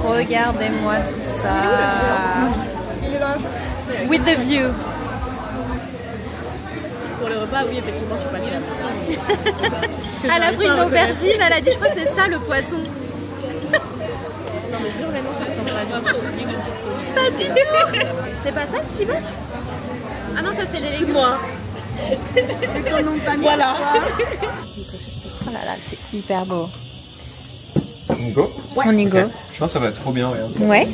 Regardez-moi tout ça. With the view.
Pour le repas, oui, effectivement, je suis pas là.
Elle a pris une aubergine, elle a dit, je crois que c'est ça le poisson.
Non, mais vraiment, ça ressemble à du
Pas du tout. C'est pas ça le stylos? Ah non, ça c'est les légumes.
Moi.
Et ton nom de famille.
Voilà.
Oh là là, c'est hyper beau.
On y go?
Ouais. On y go.
Je pense que ça va être trop bien, regarde.
Ouais.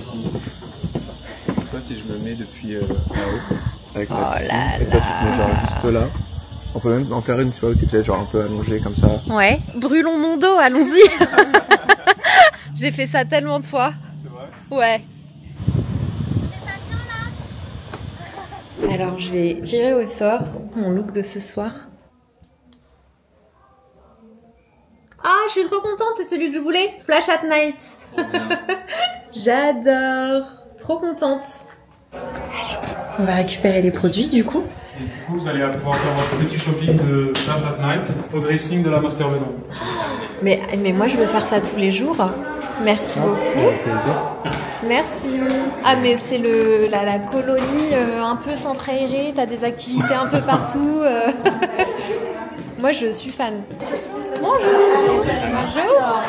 Toi, si je me mets depuis là-haut, avec
Oh
la piscine,
là
et toi, tu te mets genre juste là. On peut même en faire une, tu vois, où t'es peut-être genre un peu allongé comme ça.
Ouais. Brûlons mon dos, allons-y. J'ai fait ça tellement de fois.
C'est vrai?
Ouais. Alors, je vais tirer au sort mon look de ce soir. Ah, je suis trop contente, c'est celui que je voulais. Flash at night. J'adore. Trop contente. On va récupérer les produits du coup.
Et du coup, vous allez pouvoir faire votre petit shopping de Flash at Night au dressing de la Master Bedroom.
Mais moi, je veux faire ça tous les jours. Merci beaucoup.
Avec plaisir.
Merci. Ah, mais c'est la colonie un peu centre aéré. T'as des activités un peu partout. Moi, je suis fan. Bonjour. Bonjour.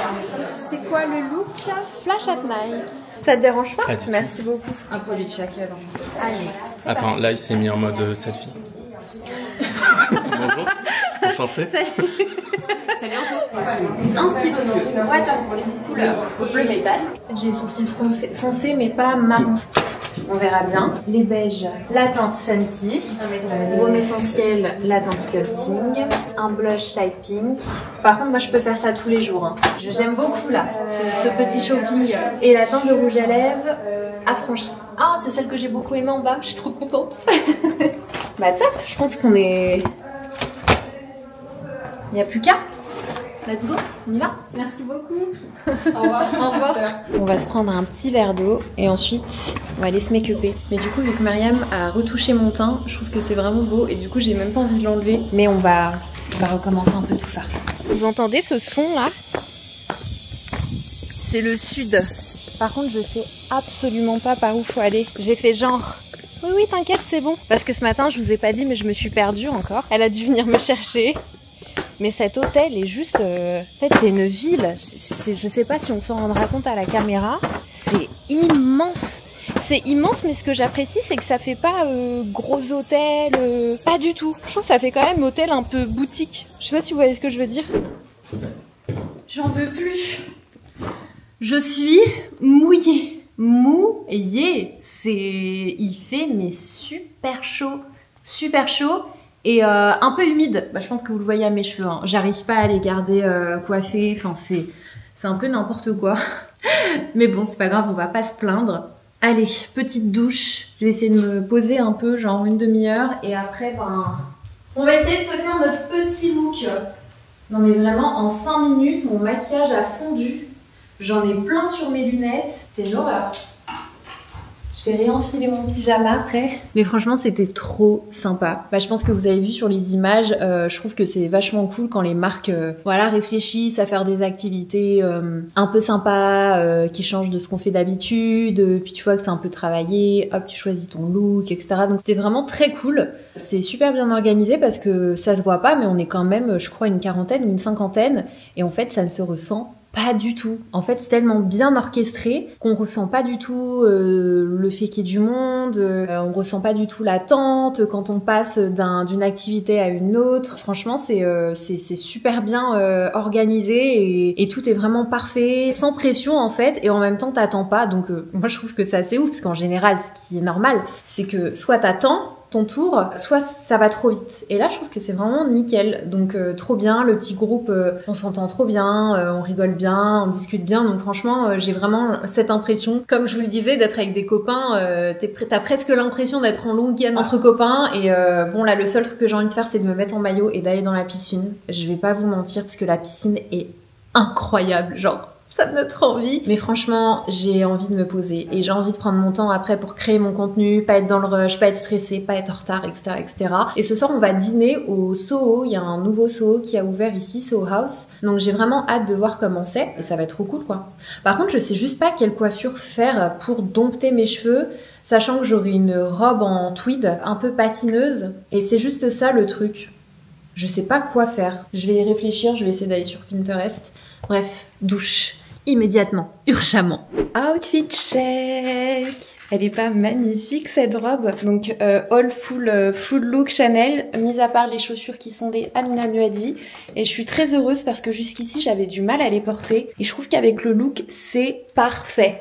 C'est quoi le look? Flash at night. Ça te dérange pas? Merci beaucoup.
Un produit de chaque dans
Allez.
Attends, là il s'est mis en mode selfie. Bonjour, enchanté.
Salut Anto. Un stylo dans une boîte pour les couleurs bleu métal. J'ai les sourcils foncés mais pas marron. On verra bien. Les beiges, la teinte Sunkissed. Baume essentiel, la teinte Sculpting. Un blush light pink. Par contre, moi je peux faire ça tous les jours. Hein. J'aime beaucoup là, ce petit shopping. Et la teinte de rouge à lèvres affranchie. Ah, c'est celle que j'ai beaucoup aimée en bas. Je suis trop contente. Bah top, je pense qu'on est... Il n'y a plus qu'à. Let's go, on y va? Merci beaucoup. Au revoir. Au revoir. On va se prendre un petit verre d'eau et ensuite on va aller se make-upper. Mais du coup, vu que Myriam a retouché mon teint, je trouve que c'est vraiment beau et du coup, j'ai même pas envie de l'enlever. Mais on va recommencer un peu tout ça. Vous entendez ce son là? C'est le sud. Par contre, je sais absolument pas par où faut aller. J'ai fait genre... Oui, t'inquiète, c'est bon. Parce que ce matin, je vous ai pas dit, mais je me suis perdue encore. Elle a dû venir me chercher. Mais cet hôtel est juste... En fait, c'est une ville. Je sais pas si on s'en rendra compte à la caméra. C'est immense. C'est immense, mais ce que j'apprécie, c'est que ça fait pas gros hôtel. Pas du tout. Je trouve que ça fait quand même hôtel un peu boutique. Je sais pas si vous voyez ce que je veux dire. J'en peux plus. Je suis mouillée. Mouillée. Il fait mais super chaud. Super chaud. Et un peu humide, bah, je pense que vous le voyez à mes cheveux, hein. J'arrive pas à les garder coiffés, enfin c'est un peu n'importe quoi. Mais bon, c'est pas grave, on va pas se plaindre. Allez, petite douche, je vais essayer de me poser un peu, genre une demi-heure, et après, on va essayer de se faire notre petit look. Non mais vraiment, en 5 minutes, mon maquillage a fondu. J'en ai plein sur mes lunettes, c'est une horreur. Je vais réenfiler mon pyjama après. Mais franchement, c'était trop sympa. Bah, je pense que vous avez vu sur les images, je trouve que c'est vachement cool quand les marques voilà, réfléchissent à faire des activités un peu sympas, qui changent de ce qu'on fait d'habitude. Puis tu vois que c'est un peu travaillé, hop, tu choisis ton look, etc. Donc c'était vraiment très cool. C'est super bien organisé parce que ça se voit pas, mais on est quand même, je crois, une quarantaine ou une cinquantaine. Et en fait, ça ne se ressent Pas du tout. En fait, c'est tellement bien orchestré qu'on ressent pas du tout le fait qu'il y ait du monde, on ressent pas du tout l'attente quand on passe d'une activité à une autre. Franchement, c'est super bien organisé et tout est vraiment parfait, sans pression en fait, et en même temps t'attends pas. Donc moi je trouve que c'est assez ouf, parce qu'en général, ce qui est normal, c'est que soit t'attends ton tour, soit ça va trop vite. Et là, je trouve que c'est vraiment nickel. Donc trop bien, le petit groupe, on s'entend trop bien, on rigole bien, on discute bien. Donc franchement, j'ai vraiment cette impression, comme je vous le disais, d'être avec des copains. T'as presque l'impression d'être en long week-end entre copains. Et bon, là, le seul truc que j'ai envie de faire, c'est de me mettre en maillot et d'aller dans la piscine. Je vais pas vous mentir, parce que la piscine est incroyable, genre... Ça me donne trop envie. Mais franchement, j'ai envie de me poser. Et j'ai envie de prendre mon temps après pour créer mon contenu, pas être dans le rush, pas être stressée, pas être en retard, etc., etc. Et ce soir, on va dîner au Soho. Il y a un nouveau Soho qui a ouvert ici, Soho House. Donc j'ai vraiment hâte de voir comment c'est. Et ça va être trop cool, quoi. Par contre, je sais juste pas quelle coiffure faire pour dompter mes cheveux, sachant que j'aurai une robe en tweed un peu patineuse. Et c'est juste ça le truc. Je sais pas quoi faire. Je vais y réfléchir, je vais essayer d'aller sur Pinterest. Bref, douche. Immédiatement, urgemment. Outfit check. Elle est pas magnifique cette robe. Donc all full look Chanel, mis à part les chaussures qui sont des Amina Muaddi. Et je suis très heureuse parce que jusqu'ici j'avais du mal à les porter. Et je trouve qu'avec le look c'est parfait.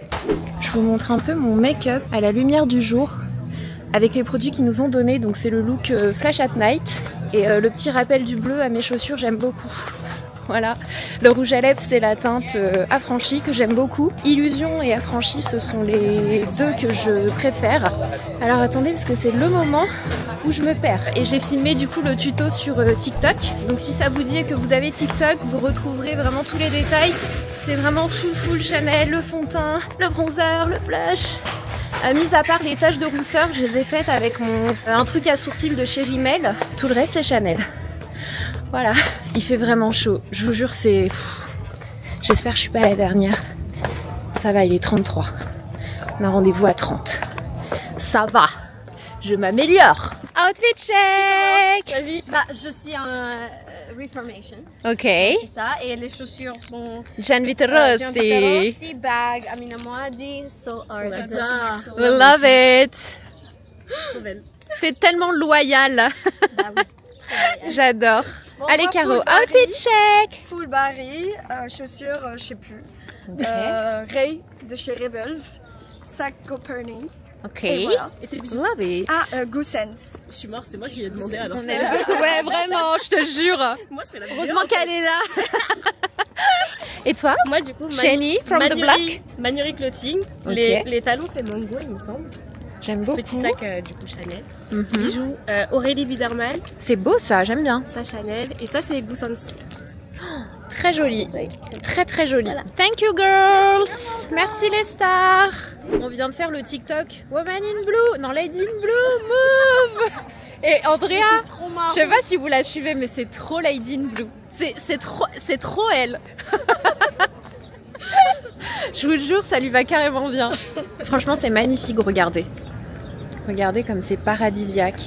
Je vous montre un peu mon make-up à la lumière du jour avec les produits qu'ils nous ont donnés. Donc c'est le look Flash at Night. Et le petit rappel du bleu à mes chaussures, j'aime beaucoup. Voilà, le rouge à lèvres c'est la teinte Affranchie que j'aime beaucoup. Illusion et Affranchie, ce sont les deux que je préfère. Alors attendez, parce que c'est le moment où je me perds. Et j'ai filmé du coup le tuto sur TikTok. Donc si ça vous dit que vous avez TikTok, vous retrouverez vraiment tous les détails. C'est vraiment full Chanel, le fond de teint, le bronzer, le blush. Mis à part les taches de rousseur, je les ai faites avec un truc à sourcils de chez Rimmel. Tout le reste c'est Chanel. Voilà, il fait vraiment chaud. Je vous jure, c'est... J'espère que je suis pas la dernière. Ça va, il est 33. On a rendez-vous à 30. Ça va, je m'améliore. Outfit check.
Vas-y. Bah, je suis en Reformation.
Ok.
C'est ça, et les chaussures sont...
Gianvito Rossi.
Bag, Amina Muaddi, So Art.
We love it.
Trop belle.
T'es tellement loyale.
Bah oui.
J'adore.
Bon,
allez Caro, outfit check.
Full Barry, chaussures, je sais plus.
Okay.
Ray de chez Rebel, sac Copernic.
Ok.
Et voilà.
Et tes bijoux?
Love it.
Ah, Goose Sense.
Je suis morte, c'est moi qui lui ai demandé à
On aime beaucoup, ouais, vraiment, je te jure.
Moi, je fais la
heureusement qu'elle est là. Et toi?
Moi, du coup,
Jenny from the block.
Manurie Clothing.
Okay.
Les talons, c'est Mango, il me semble.
J'aime beaucoup.
Petit sac, du coup, Chanel. Bijoux, Aurélie Biderman.
C'est beau ça, j'aime bien.
Ça, Chanel. Et ça, c'est Goose Sense.
Très joli.
Ouais.
Très joli.
Voilà.
Thank you girls. Merci les stars. On vient de faire le TikTok Woman in Blue. Non, Lady in Blue, move. Et Andrea, je sais pas si vous la suivez, mais c'est trop Lady in Blue. C'est trop elle. Je vous jure, ça lui va carrément bien. Franchement, c'est magnifique, regardez. Regardez comme c'est paradisiaque.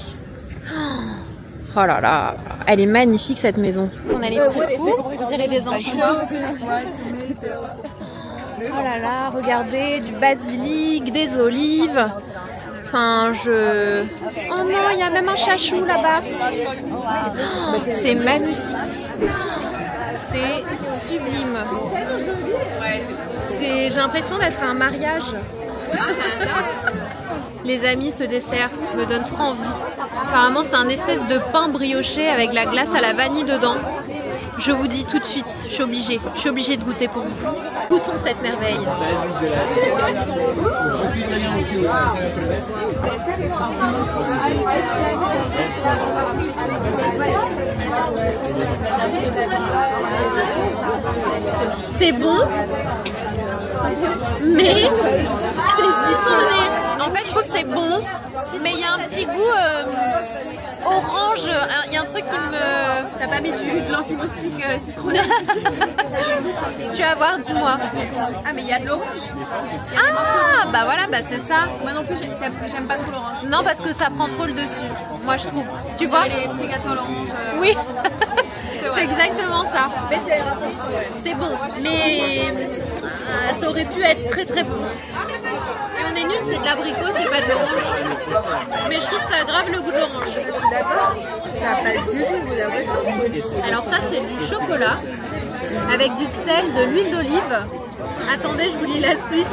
Oh là là, elle est magnifique cette maison. On a les petits fours, on dirait des enfants. Oh là là, regardez, du basilic, des olives. Enfin, oh non, il y a même un chachou là-bas. Oh, c'est magnifique. C'est sublime. J'ai l'impression d'être à un mariage. Les amis, ce dessert me donne trop envie. Apparemment, c'est un espèce de pain brioché avec la glace à la vanille dedans. Je vous dis tout de suite, je suis obligée de goûter pour vous. Goûtons cette merveille. C'est bon, mais c'est citronné. En fait, je trouve que c'est bon, mais il y a un petit goût orange. Il y a un truc qui me...
T'as pas mis de l'anti-moustique citronné?
Tu vas voir, dis-moi.
Ah, mais il y a de l'orange.
Ah, bah voilà, bah c'est ça.
Moi non plus, j'aime pas trop l'orange.
Non, parce que ça prend trop le dessus, moi je trouve. Tu vois?
Les petits gâteaux à l'orange.
Oui, c'est exactement ça.
Mais
c'est bon, mais ça aurait pu être très très bon. Et on est nuls, c'est de l'abricot, c'est pas de l'orange. Mais je trouve que ça aggrave le goût de l'orange.
Je suis d'accord, ça n'a pas du tout le goût d'abricot.
Alors ça, c'est du chocolat avec du sel, de l'huile d'olive. Attendez, je vous lis la suite.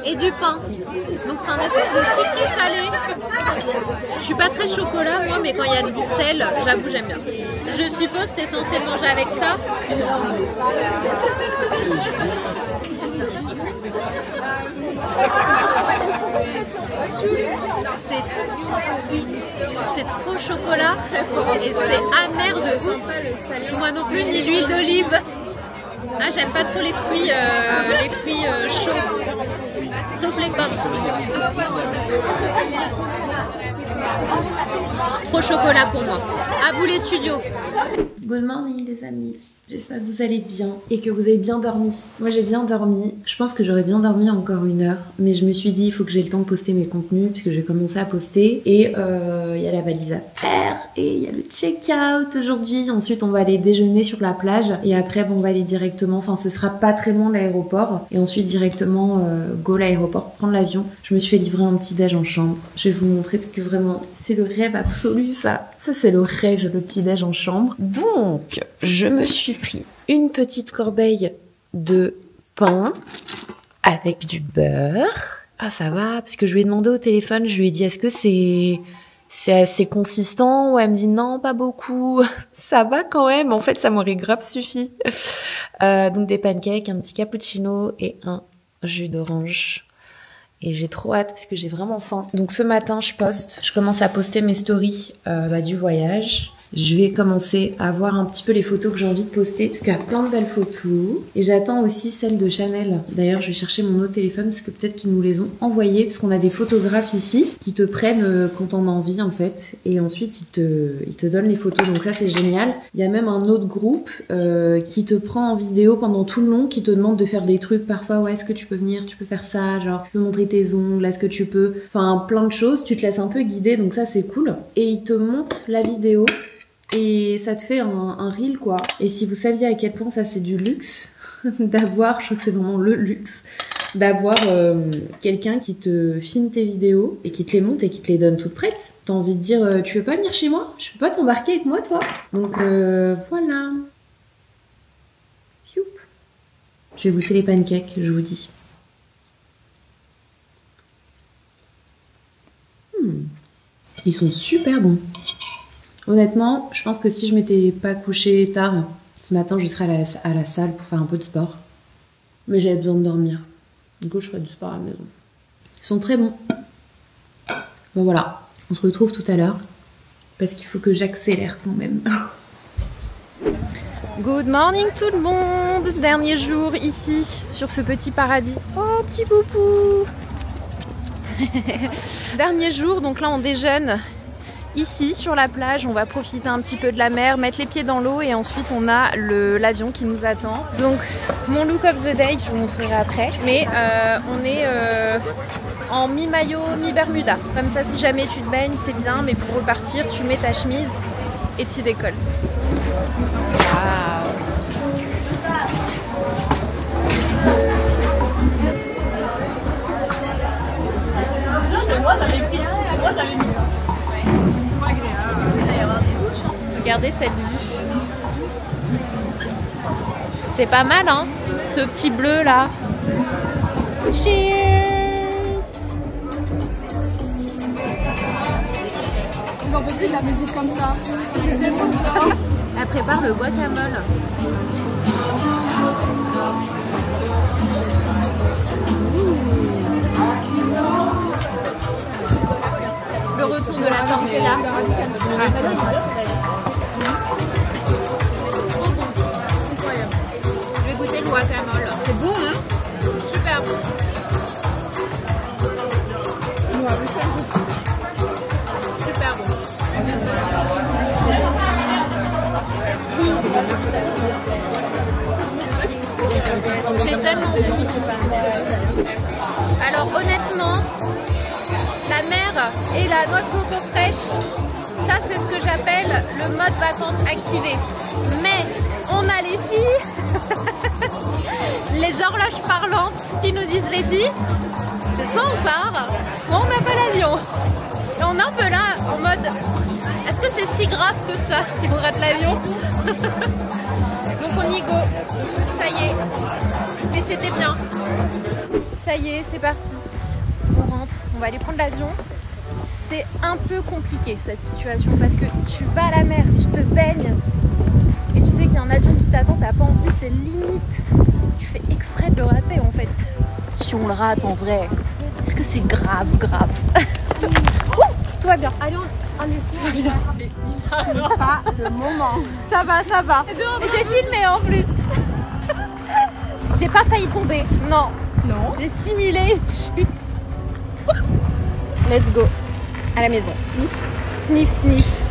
Et du pain. Donc c'est un espèce de sucré salé. Je suis pas très chocolat moi, mais quand il y a du sel, j'avoue j'aime bien. Je suppose que c'est censé manger avec ça. C'est trop chocolat et c'est amer de. Moi non plus, ni l'huile d'olive. Ah, j'aime pas trop les fruits chauds, sauf les pommes. Trop chocolat pour moi. À vous les studios. Good morning les amis. J'espère que vous allez bien et que vous avez bien dormi. Moi j'ai bien dormi. Je pense que j'aurais bien dormi encore 1 heure. Mais je me suis dit il faut que j'ai le temps de poster mes contenus puisque j'ai commencé à poster. Et il y a la valise à faire. Et il y a le check-out aujourd'hui. Ensuite on va aller déjeuner sur la plage. Et après bon, on va aller directement, enfin ce sera pas très loin de l'aéroport. Et ensuite directement go à l'aéroport, prendre l'avion. Je me suis fait livrer un petit déj en chambre. Je vais vous montrer parce que vraiment c'est le rêve absolu ça. Ça c'est le rêve, le petit déj en chambre. Donc je me suis pris une petite corbeille de pain avec du beurre. Ah ça va, parce que je lui ai demandé au téléphone, je lui ai dit est-ce que c'est assez consistant? Ouais, elle me dit non, pas beaucoup. Ça va quand même, en fait ça m'aurait grave suffi. Donc des pancakes, un petit cappuccino et un jus d'orange. Et j'ai trop hâte parce que j'ai vraiment faim. Donc ce matin je commence à poster mes stories du voyage. Je vais commencer à voir un petit peu les photos que j'ai envie de poster parce qu'il y a plein de belles photos. Et j'attends aussi celles de Chanel. D'ailleurs je vais chercher mon autre téléphone parce que peut-être qu'ils nous les ont envoyées. Parce qu'on a des photographes ici qui te prennent quand on a envie en fait. Et ensuite ils te donnent les photos. Donc ça c'est génial. Il y a même un autre groupe qui te prend en vidéo pendant tout le long. Qui te demande de faire des trucs parfois. Ouais, est-ce que tu peux venir? Tu peux faire ça? Genre tu peux montrer tes ongles? Est-ce que tu peux? Enfin plein de choses. Tu te laisses un peu guider. Donc ça c'est cool. Et ils te montrent la vidéo. Et ça te fait un reel quoi. Et si vous saviez à quel point ça c'est du luxe d'avoir, je crois que c'est vraiment le luxe, d'avoir quelqu'un qui te filme tes vidéos et qui te les monte et qui te les donne toutes prêtes. T'as envie de dire tu veux pas venir chez moi? Je peux pas t'embarquer avec moi toi? Donc voilà. Youp. Je vais goûter les pancakes, je vous dis. Ils sont super bons. Honnêtement, je pense que si je m'étais pas couchée tard, ce matin je serais à la salle pour faire un peu de sport. Mais j'avais besoin de dormir. Du coup, je ferai du sport à la maison. Ils sont très bons. Bon voilà, on se retrouve tout à l'heure. Parce qu'il faut que j'accélère quand même. Good morning tout le monde. Dernier jour ici, sur ce petit paradis. Oh, petit boubou. Dernier jour, donc là on déjeune. Ici sur la plage, on va profiter un petit peu de la mer, mettre les pieds dans l'eau et ensuite on a l'avion qui nous attend. Donc mon look of the day, je vous montrerai après. Mais on est en mi-maillot, mi-bermuda. Comme ça si jamais tu te baignes c'est bien, mais pour repartir tu mets ta chemise et tu décolles. Wow. Moi j'avais pris un et à moi j'avais mis. Regardez cette vue. C'est pas mal hein, ce petit bleu là. Cheers.
J'en peux plus de la musique comme ça.
Elle prépare le guacamole. Le retour de la tortilla. Je vais goûter le guacamole.
C'est bon hein?
Super bon. C'est tellement bon. Alors honnêtement, la mer et la noix de coco fraîche, ça c'est ce que j'appelle le mode vacances activé. Mais on a les filles, les horloges parlantes qui nous disent les filles, c'est soit on part, soit on n'a pas l'avion. Et on est un peu là en mode, est-ce que c'est si grave que ça si on rate l'avion? Donc on y go, ça y est, mais c'était bien. Ça y est, c'est parti, on rentre, on va aller prendre l'avion. C'est un peu compliqué cette situation parce que tu vas à la mer, tu te baignes et tu sais qu'il y a un avion qui t'attend, t'as pas envie, c'est limite. Tu fais exprès de le rater en fait. Si on le rate en vrai, est-ce que c'est grave? Tout va bien. Allez, on essaie. C'est pas le moment. Ça va. Et j'ai filmé en plus. J'ai pas failli tomber. Non. J'ai simulé une chute. Let's go. À la maison. Sniff.